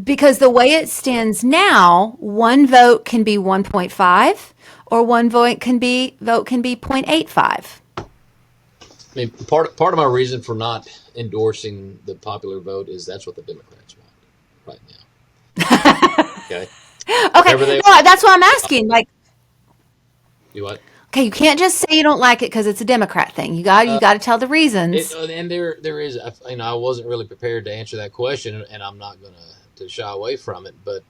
Because the way it stands now, one vote can be 1.5 or one vote can be 0.85. I mean, part of my reason for not endorsing the popular vote is that's what the Democrats want right now. Okay, Okay, whatever they no, that's what I'm asking. Like, do, what okay, you can't just say you don't like it because it's a Democrat thing. You got to tell the reasons. and there is, I wasn't really prepared to answer that question, and I'm not going to shy away from it, but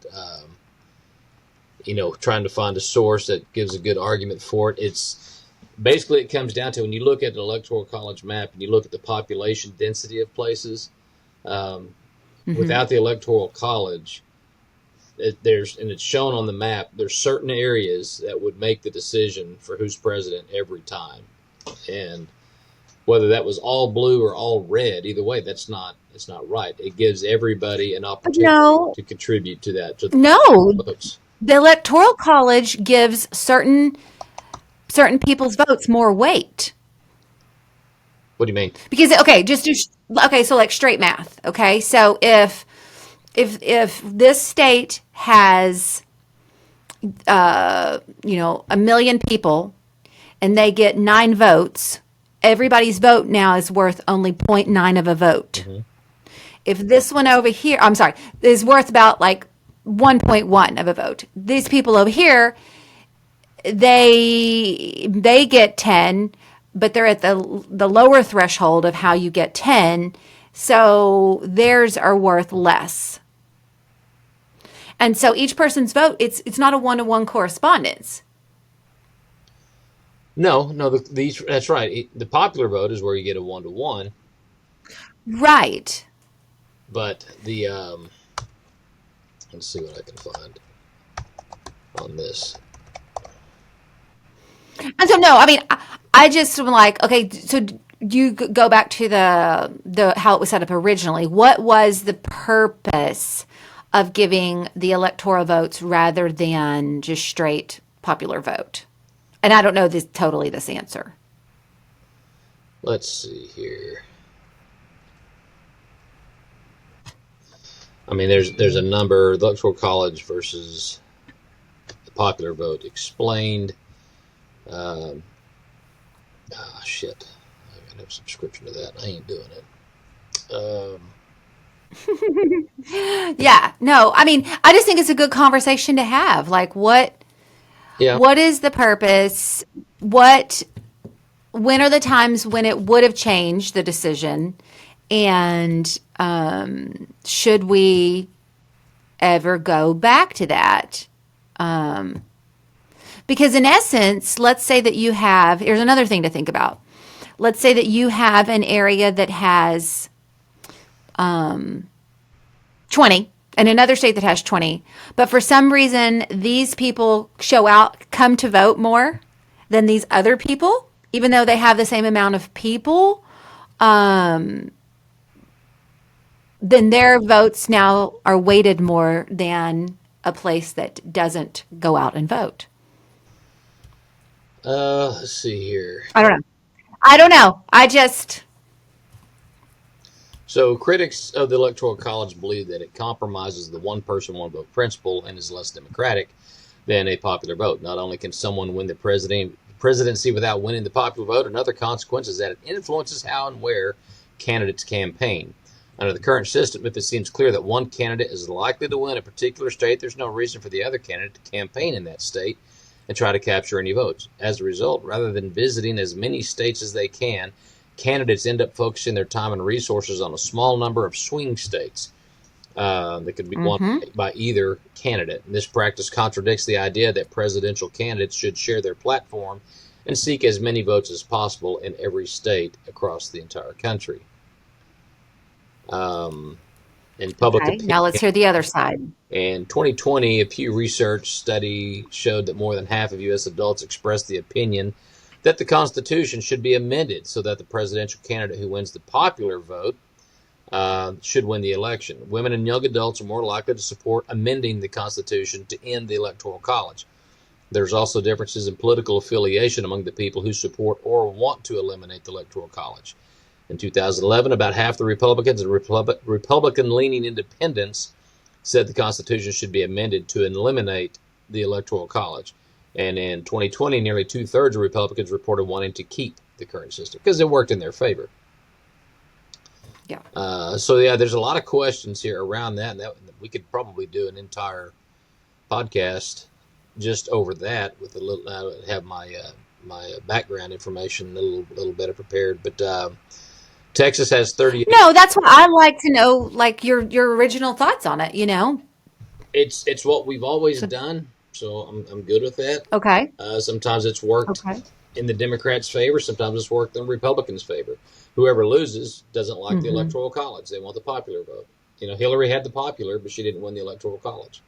trying to find a source that gives a good argument for it. It's basically, it comes down to when you look at the electoral college map and you look at the population density of places. Um, Hmm. Without the electoral college, and it's shown on the map. There's certain areas that would make the decision for who's president every time, and whether that was all blue or all red, either way, it's not right. It gives everybody an But opportunity no, to contribute to that, to the no. votes. The Electoral College gives certain people's votes more weight. What do you mean? Because okay, okay, so like straight math. Okay, so if this state has 1 million people and they get 9 votes, everybody's vote now is worth only point 0.9 of a vote. Mm-hmm. If this one over here, I'm sorry, is worth about like 1.1 of a vote. These people over here, they get 10, but they're at the lower threshold of how you get 10, so theirs are worth less. And so each person's vote, it's not a one-to-one correspondence. No, that's right. The popular vote is where you get a 1-to-1, Right. but let's see what I can find. on this. And so no, I mean, I just am like, okay, so you go back to the how it was set up originally. What was the purpose of giving the electoral votes rather than just straight popular vote? And I don't know this answer. Let's see here. I mean, there's a number. The Electoral College versus the popular vote explained. Um, shit. I gotta have a subscription to that. I ain't doing it. Yeah, no, I mean, I just think it's a good conversation to have. Like, Yeah. what is the purpose? What when are the times when it would have changed the decision? And should we ever go back to that? Because in essence, let's say that here's another thing to think about. Let's say that you have an area that has 20 and another state that has 20, but for some reason, these people come to vote more than these other people, even though they have the same amount of people. Then their votes now are weighted more than a place that doesn't go out and vote. Let's see here. I don't know. I don't know. So critics of the Electoral College believe that it compromises the one person, one vote principle and is less democratic than a popular vote. Not only can someone win the presidency without winning the popular vote, another consequence is that it influences how and where candidates campaign. Under the current system, if it seems clear that one candidate is likely to win a particular state, there's no reason for the other candidate to campaign in that state and try to capture any votes. As a result, rather than visiting as many states as they can, candidates end up focusing their time and resources on a small number of swing states that could be won by either candidate. And this practice contradicts the idea that presidential candidates should share their platform and seek as many votes as possible in every state across the entire country. In public Okay, now let's opinion, hear the other side. in 2020, a Pew Research study showed that more than half of U.S. adults expressed the opinion that the Constitution should be amended so that the presidential candidate who wins the popular vote should win the election. Women and young adults are more likely to support amending the Constitution to end the Electoral College. There's also differences in political affiliation among the people who support or want to eliminate the Electoral College. In 2011, about half the Republicans and Republican-leaning independents said the Constitution should be amended to eliminate the Electoral College. And in 2020, nearly two-thirds of Republicans reported wanting to keep the current system because it worked in their favor. Yeah. There's a lot of questions here around that, and that we could probably do an entire podcast just over that with a little. I have my background information a little better prepared, but Texas has 38. No, that's what I like to know, like your original thoughts on it, It's what we've always done, so I'm good with that. Okay. Sometimes it's worked Okay. in the Democrats' favor. Sometimes it's worked in the Republicans' favor. Whoever loses doesn't like the Electoral College. They want the popular vote. Hillary had the popular, but she didn't win the Electoral College.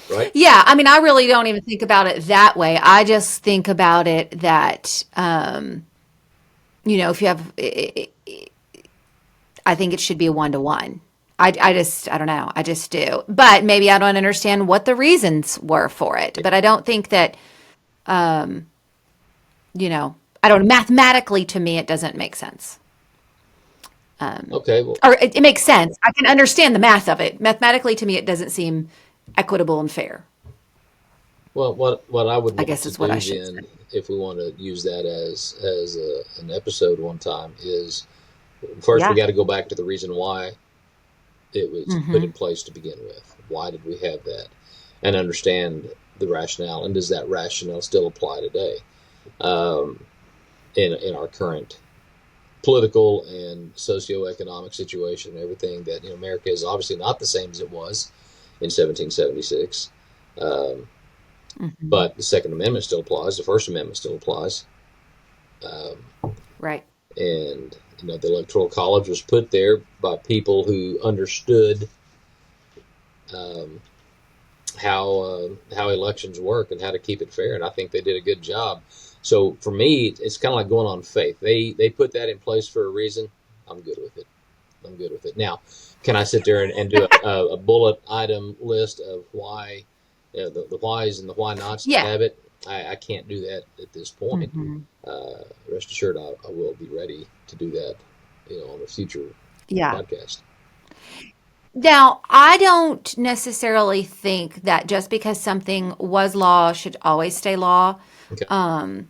Right? Yeah, I mean, I really don't even think about it that way. I just think about it that, if you have, I think it should be a 1-to-1. I don't know. I just do. But maybe I don't understand what the reasons were for it. But I don't think that, I don't, mathematically to me, it doesn't make sense. Okay. Well, Or it makes sense. I can understand the math of it. Mathematically to me, it doesn't seem equitable and fair. well, what I would I want guess to is what do I should say. then, if we want to use that as an episode one time, is first we Yeah. got to go back to the reason why it was put in place to begin with. Why did we have that? And understand the rationale. And does that rationale still apply today in our current political and socioeconomic situation and everything that America is obviously not the same as it was in 1776. But the Second Amendment still applies. The First Amendment still applies. Right. And the Electoral College was put there by people who understood um, how elections work and how to keep it fair, and I think they did a good job. So for me, it's kind of like going on faith. They put that in place for a reason. I'm good with it. I'm good with it. Now, can I sit there and do a bullet item list of why the whys and the why nots to Yeah. have it? I can't do that at this point. Hmm. Rest assured, I will be ready to do that, on a future Yeah. podcast. Now, I don't necessarily think that just because something was law should always stay law. Okay, Um,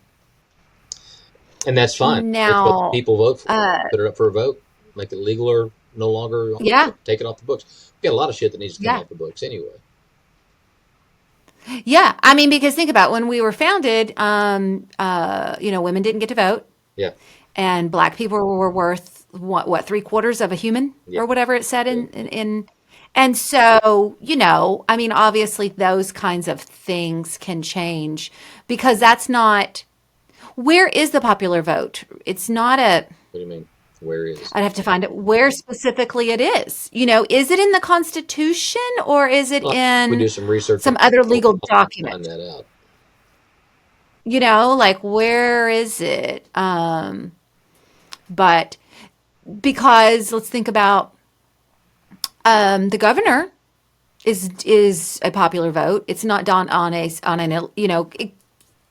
and that's fine. It's what the now, people vote for. uh, Put it up for a vote. Make it legal or no longer on the yeah, book. Take it off the books. We got a lot of shit that needs to come yeah, off the books anyway. yeah. I mean, because think about when we were founded, women didn't get to vote, Yeah, and black people were worth what 3/4 of a human yeah, or whatever it said yeah. and so, I mean, obviously those kinds of things can change because that's not where is the popular vote? It's not a What do you mean? Where is? I'd have to find it where specifically it is. Is it in the Constitution or is it Well, we do in some research on some other it. legal I'll find document? that out. Like where is it? But because let's think about the governor is a popular vote. It's not done on an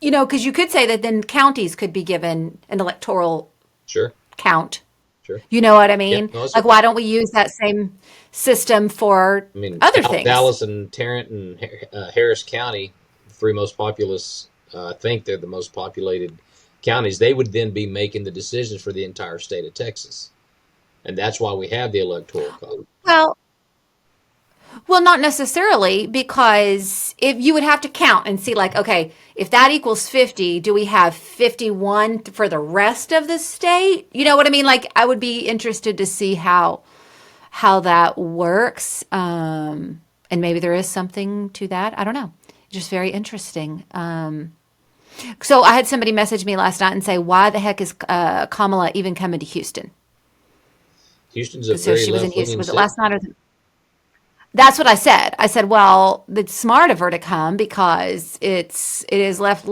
because you could say that then counties could be given an electoral Sure, count. sure. You know what I Yeah, mean? no, that's Like, okay. why don't we use that same system for I mean, other things? Dallas and Tarrant and Harris County, three most populous. I think they're the most populated counties. They would then be making the decisions for the entire state of Texas, and that's why we have the electoral college. Well, well, not necessarily, because if you would have to count and see, like, okay, if that equals 50, do we have 51 for the rest of the state? You know what I mean? Like, I would be interested to see how that works. And maybe there is something to that. I don't know. Just very interesting. So I had somebody message me last night and say, why the heck is Kamala even coming to Houston? Houston's a So very she was in Houston. left-leaning Was it city. last night or that's what I said. I said, well, it's smart of her to come because it is left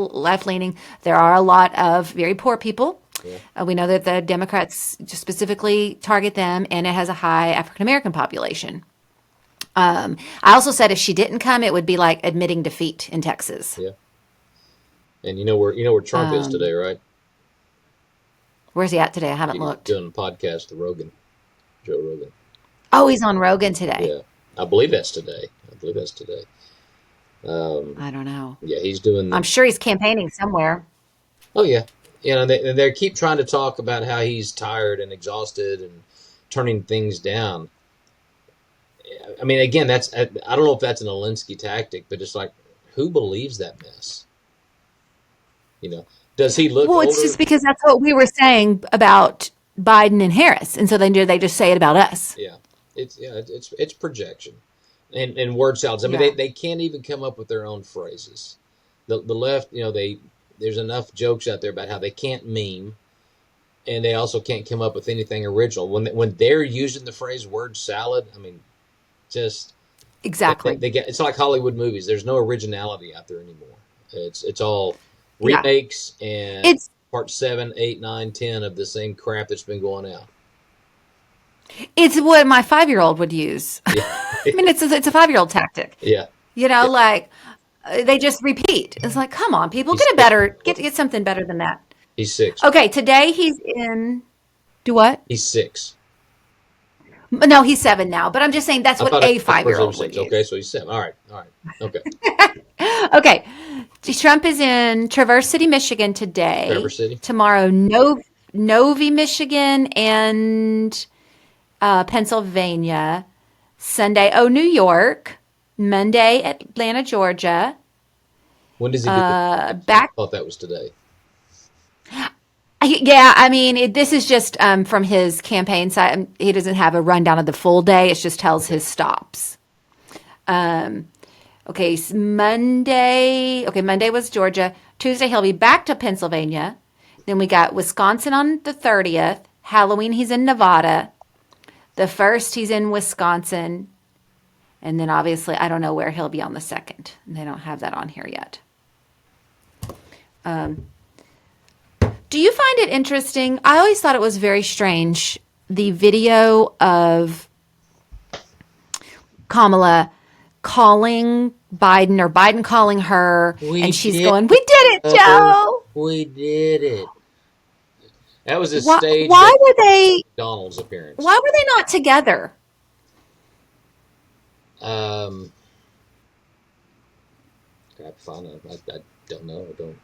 leaning. There are a lot of very poor people. Yeah, We know that the Democrats specifically target them, and it has a high African American population. I also said if she didn't come, it would be like admitting defeat in Texas. yeah. And you know where Trump is today, Um, right? where's he at today? I haven't He's looked. doing a podcast with Joe Rogan. Oh, he's on Rogan today. Yeah, I believe that's today. I believe that's today. Um, I don't know. yeah, he's doing I'm the. sure he's campaigning somewhere. Oh yeah, they keep trying to talk about how he's tired and exhausted and turning things down. I mean, again, I don't know if that's an Alinsky tactic, but it's like, who believes that mess? You know, does he look Well, it's just older? because that's what we were saying about Biden and Harris, and so they just say it about us. Yeah, it's projection and word salads. I mean, Yeah. they can't even come up with their own phrases. The left, there's enough jokes out there about how they can't meme, and they also can't come up with anything original. When they're using the phrase word salad, I mean, just Exactly. they get it's like Hollywood movies. There's no originality out there anymore. It's all Yeah. remakes and It's part 7, 8, 9, 10 of the same crap that's been going out. it's what my 5-year-old would use. Yeah, I mean, it's a 5-year-old tactic. yeah, yeah. Like they just repeat. It's like, come on, people, He's get a six. better get something better than that. He's six. Okay, today he's in. Do what? He's 6. No, he's 7 now. But I'm just saying that's I what thought a I was over 5-year-old would 6. Okay, use. so he's 7. All right, okay. Okay, Trump is in Traverse City, Michigan Traverse today. City. Tomorrow, Novi, Michigan, and Pennsylvania. Sunday, New York. Monday, Atlanta, Georgia. When does he get the next? I Back. thought that was today. Yeah, I mean, this is just from his campaign site. He doesn't have a rundown of the full day. It just tells Okay. his stops. Um, okay, Monday. Okay, Monday was Georgia. Tuesday, he'll be back to Pennsylvania. Then we got Wisconsin on the 30th. Halloween, he's in Nevada. The 1st, he's in Wisconsin. And then obviously, I don't know where he'll be on the 2nd. They don't have that on here yet. Do you find it interesting? I always thought it was very strange, the video of Kamala calling Biden or Biden calling her, and she's going, "We did it, Joe. We did it." That was a Why, stage why were they? McDonald's appearance. Why were they not together? I don't know. I don't.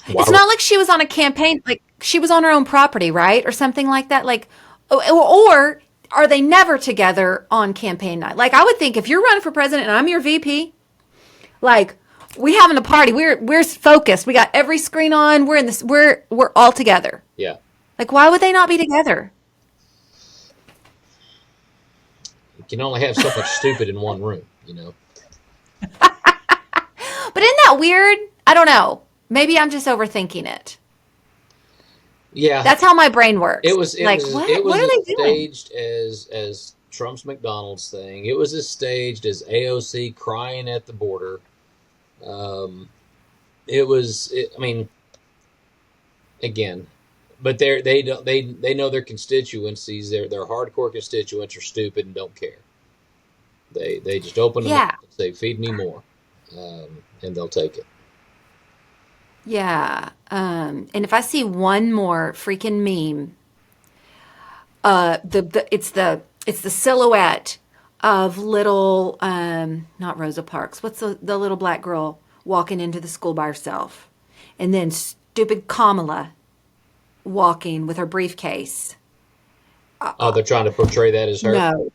It's not like she was on a campaign, like she was on her own property, right? Or something like that. Like, or are they never together on campaign night? Like, I would think if you're running for president and I'm your VP, like, we having a party. We're focused. We got every screen on. We're in this. We're all together. Yeah. Like, why would they not be together? You can only have so much stupid in one room, you know. But isn't that weird? I don't know. Maybe I'm just overthinking it. Yeah. That's how my brain works. It was what are they doing? Staged as Trump's McDonald's thing. It was as staged as AOC crying at the border. I mean, again, but they know their constituencies. Their hardcore constituents are stupid and don't care. They just open them up and say, "Feed me more," and they'll take it. Yeah. And if I see one more freaking meme, it's the silhouette of little not Rosa Parks. What's the little black girl walking into the school by herself? And then stupid Kamala walking with her briefcase. They're trying to portray that as her. No.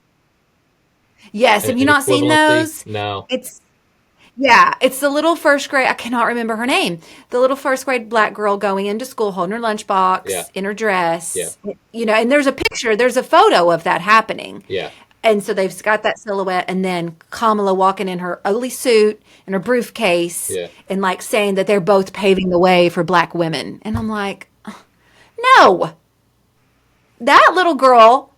Yes, have you not seen those? No. It's the little first grade, I cannot remember her name. The little first grade black girl going into school holding her lunchbox in her dress. Yeah. You know, and there's a photo of that happening. Yeah. And so they've got that silhouette, and then Kamala walking in her ugly suit and her briefcase and like saying that they're both paving the way for black women. And I'm like, no. That little girl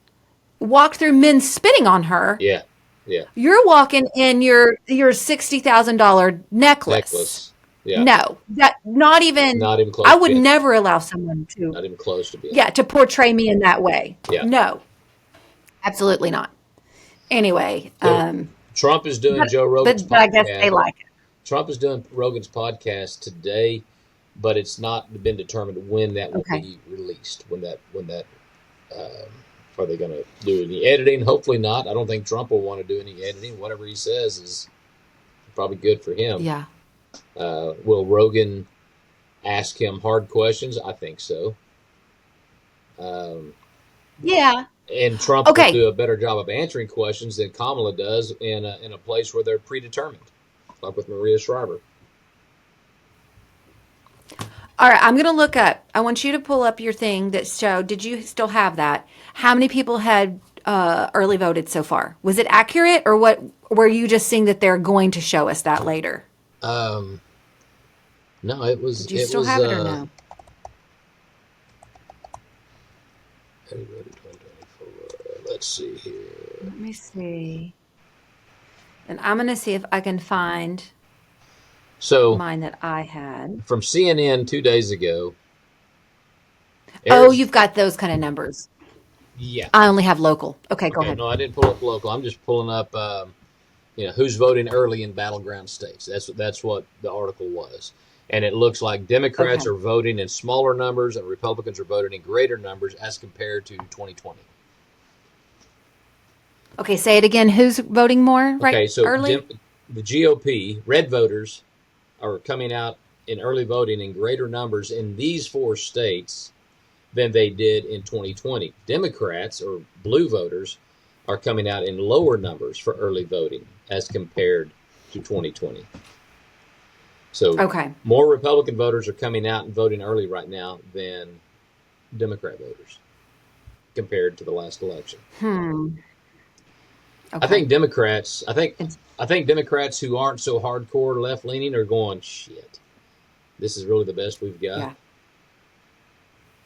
walked through men spitting on her. Yeah. Yeah. You're walking in your $60,000 necklace. Yeah. No, not even close. I would never allow someone to not even close to be. Yeah, to portray me in that way. Yeah. No. Absolutely not. Anyway, Trump is doing Joe Rogan's podcast. But I guess they like it. Trump is doing Rogan's podcast today, but it's not been determined when that will be released. When that are they going to do any editing? Hopefully not. I don't think Trump will want to do any editing. Whatever he says is probably good for him. Yeah. Will Rogan ask him hard questions? I think so. Yeah. And Trump will do a better job of answering questions than Kamala does in a place where they're predetermined, like with Maria Shriver. All right, I'm going to look up. I want you to pull up your thing that showed. Did you still have that? How many people had early voted so far? Was it accurate, or what? Were you just seeing that they're going to show us that later? No, it was. Do you still have it or no? Let's see here. Let me see. And I'm going to see if I can find mine that I had. From CNN 2 days ago. You've got those kind of numbers. Yeah. I only have local. Okay, go ahead. No, I didn't pull up local. I'm just pulling up, who's voting early in battleground states. That's what the article was. And it looks like Democrats are voting in smaller numbers and Republicans are voting in greater numbers as compared to 2020. Okay, say it again. Who's voting more early? The GOP, red voters, are coming out in early voting in greater numbers in these 4 states than they did in 2020. Democrats, or blue voters, are coming out in lower numbers for early voting as compared to 2020. So more Republican voters are coming out and voting early right now than Democrat voters compared to the last election. I think Democrats who aren't so hardcore left leaning are going, shit, this is really the best we've got. Yeah.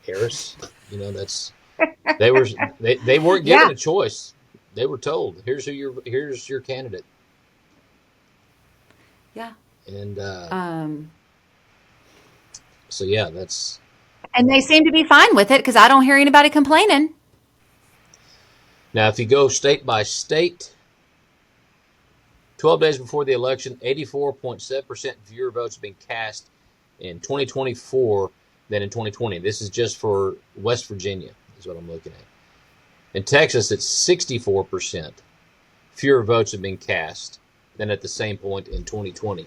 Harris, they weren't given a choice. They were told, here's your candidate, Yeah. and Um, so yeah, that's and they seem to be fine with it because I don't hear anybody complaining. now if you go state by state. 12 days before the election, 84.7% fewer votes have been cast in 2024 than in 2020. This is just for West Virginia, is what I'm looking at. In Texas, it's 64% fewer votes have been cast than at the same point in 2020.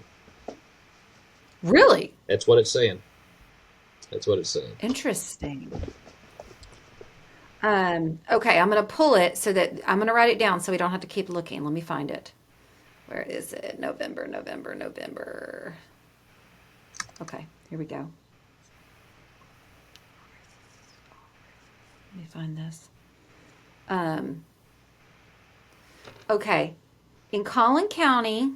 Really? That's what it's saying. That's what it's saying. Interesting. Okay, I'm going to pull it so that I'm going to write it down so we don't have to keep looking. Let me find it. Where is it? November, November, November. Okay, here we go. Let me find this. Okay, in Collin County.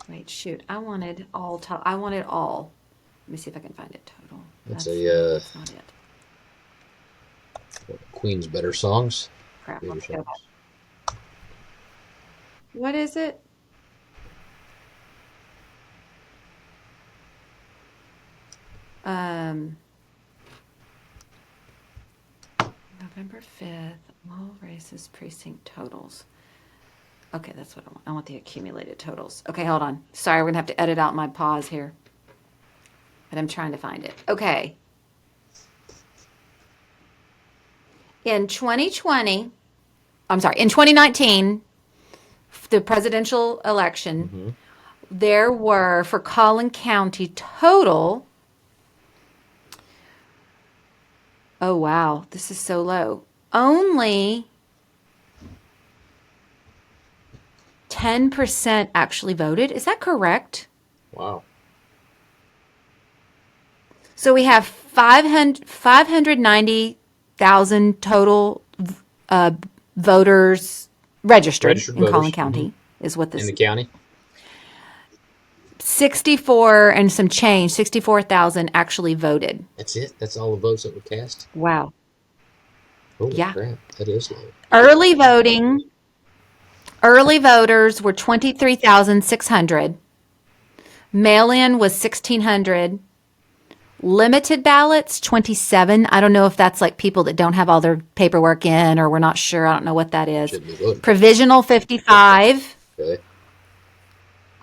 Wait, shoot! I wanted all. I wanted all. Let me see if I can find it total. That's That's not it. Queen's Better Songs. Crap. Better Let me go songs. back. What is it? Um, November 5th, all races precinct totals. Okay, that's what I want. I want the accumulated totals. Okay, hold on. Sorry, we're gonna have to edit out my pause here. But I'm trying to find it. Okay. In 2020, I'm sorry, in 2019, the presidential election, Mm-hmm. there were for Collin County total. Oh wow, this is so low. Only 10% actually voted. Is that correct? Wow. So we have 590,000 total voters registered Registered in Collin voters. Mm-hmm. County, is what In this the county. 64 and some change, 64,000 actually voted. That's it. That's all the votes that were cast. Wow. Holy Yeah. crap, that is low. Early voting, early voters were 23,600. Mail in was 1,600. Limited ballots, 27. I don't know if that's like people that don't have all their paperwork in, or we're not sure. I don't know what that is. Shouldn't be voting. Provisional, 55. Okay.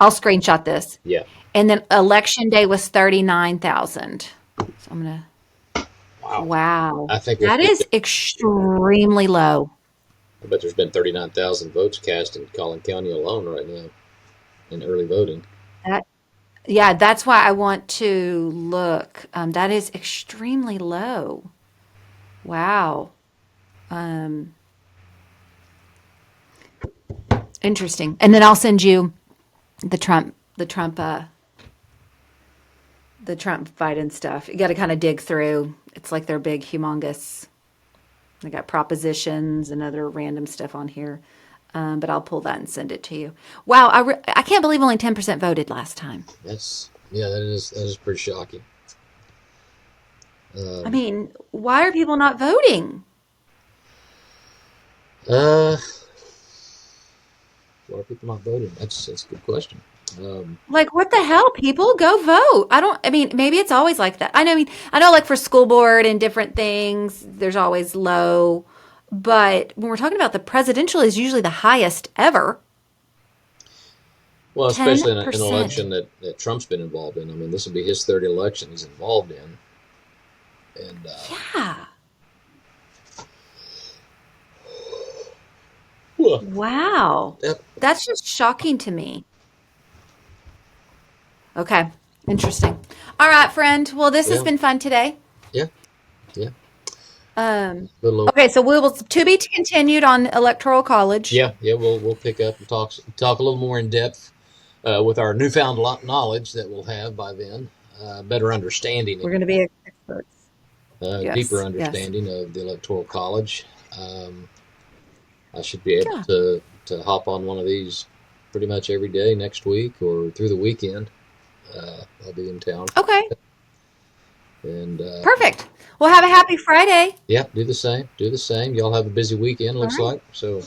I'll screenshot this. Yeah. And then election day was 39,000. So I'm going to, Wow. wow. I think That is extremely low. I bet there's been 39,000 votes cast in Collin County alone right now in early voting. That, yeah, that's why I want to look. That is extremely low. Wow. Um, Interesting. And then I'll send you the Trump Biden stuff. You got to kind of dig through. It's like they're big, humongous. They got propositions and other random stuff on here. But I'll pull that and send it to you. Wow, I can't believe only 10% voted last time. That is pretty shocking. I mean, why are people not voting? Why are people not voting? That's a good question. Like, what the hell, people? Go vote. I mean, maybe it's always like that. I know like for school board and different things, there's always low. But when we're talking about the presidential is usually the highest ever. Well, especially in an 10%. election that Trump's been involved in. I mean, this will be his third election he's involved in. And Yeah. well, Wow. yep. That's just shocking to me. Okay. Interesting. All right, friend. Well, this has Yeah. been fun today. Yeah. Yeah. Um, Little over. okay, so we will to be continued on Electoral College. Yeah. Yeah. We'll pick up and talk a little more in depth with our newfound knowledge that we'll have by then, better understanding, We're going to be experts. deeper Yes. understanding of the Electoral College. I should be able Yeah. to hop on one of these pretty much every day next week or through the weekend. I'll be in town. Okay. And Perfect. Well, have a happy Friday. yeah, do the same. Do the same. Y'all have a busy weekend. All Looks right. like so.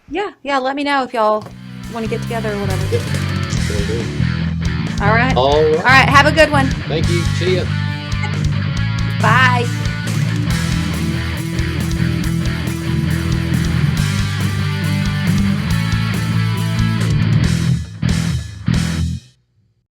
Yeah. Let me know if y'all want to get together or whatever. Yep. Will do. All right. All All right. right. Have a good one. Thank you. See ya. Bye.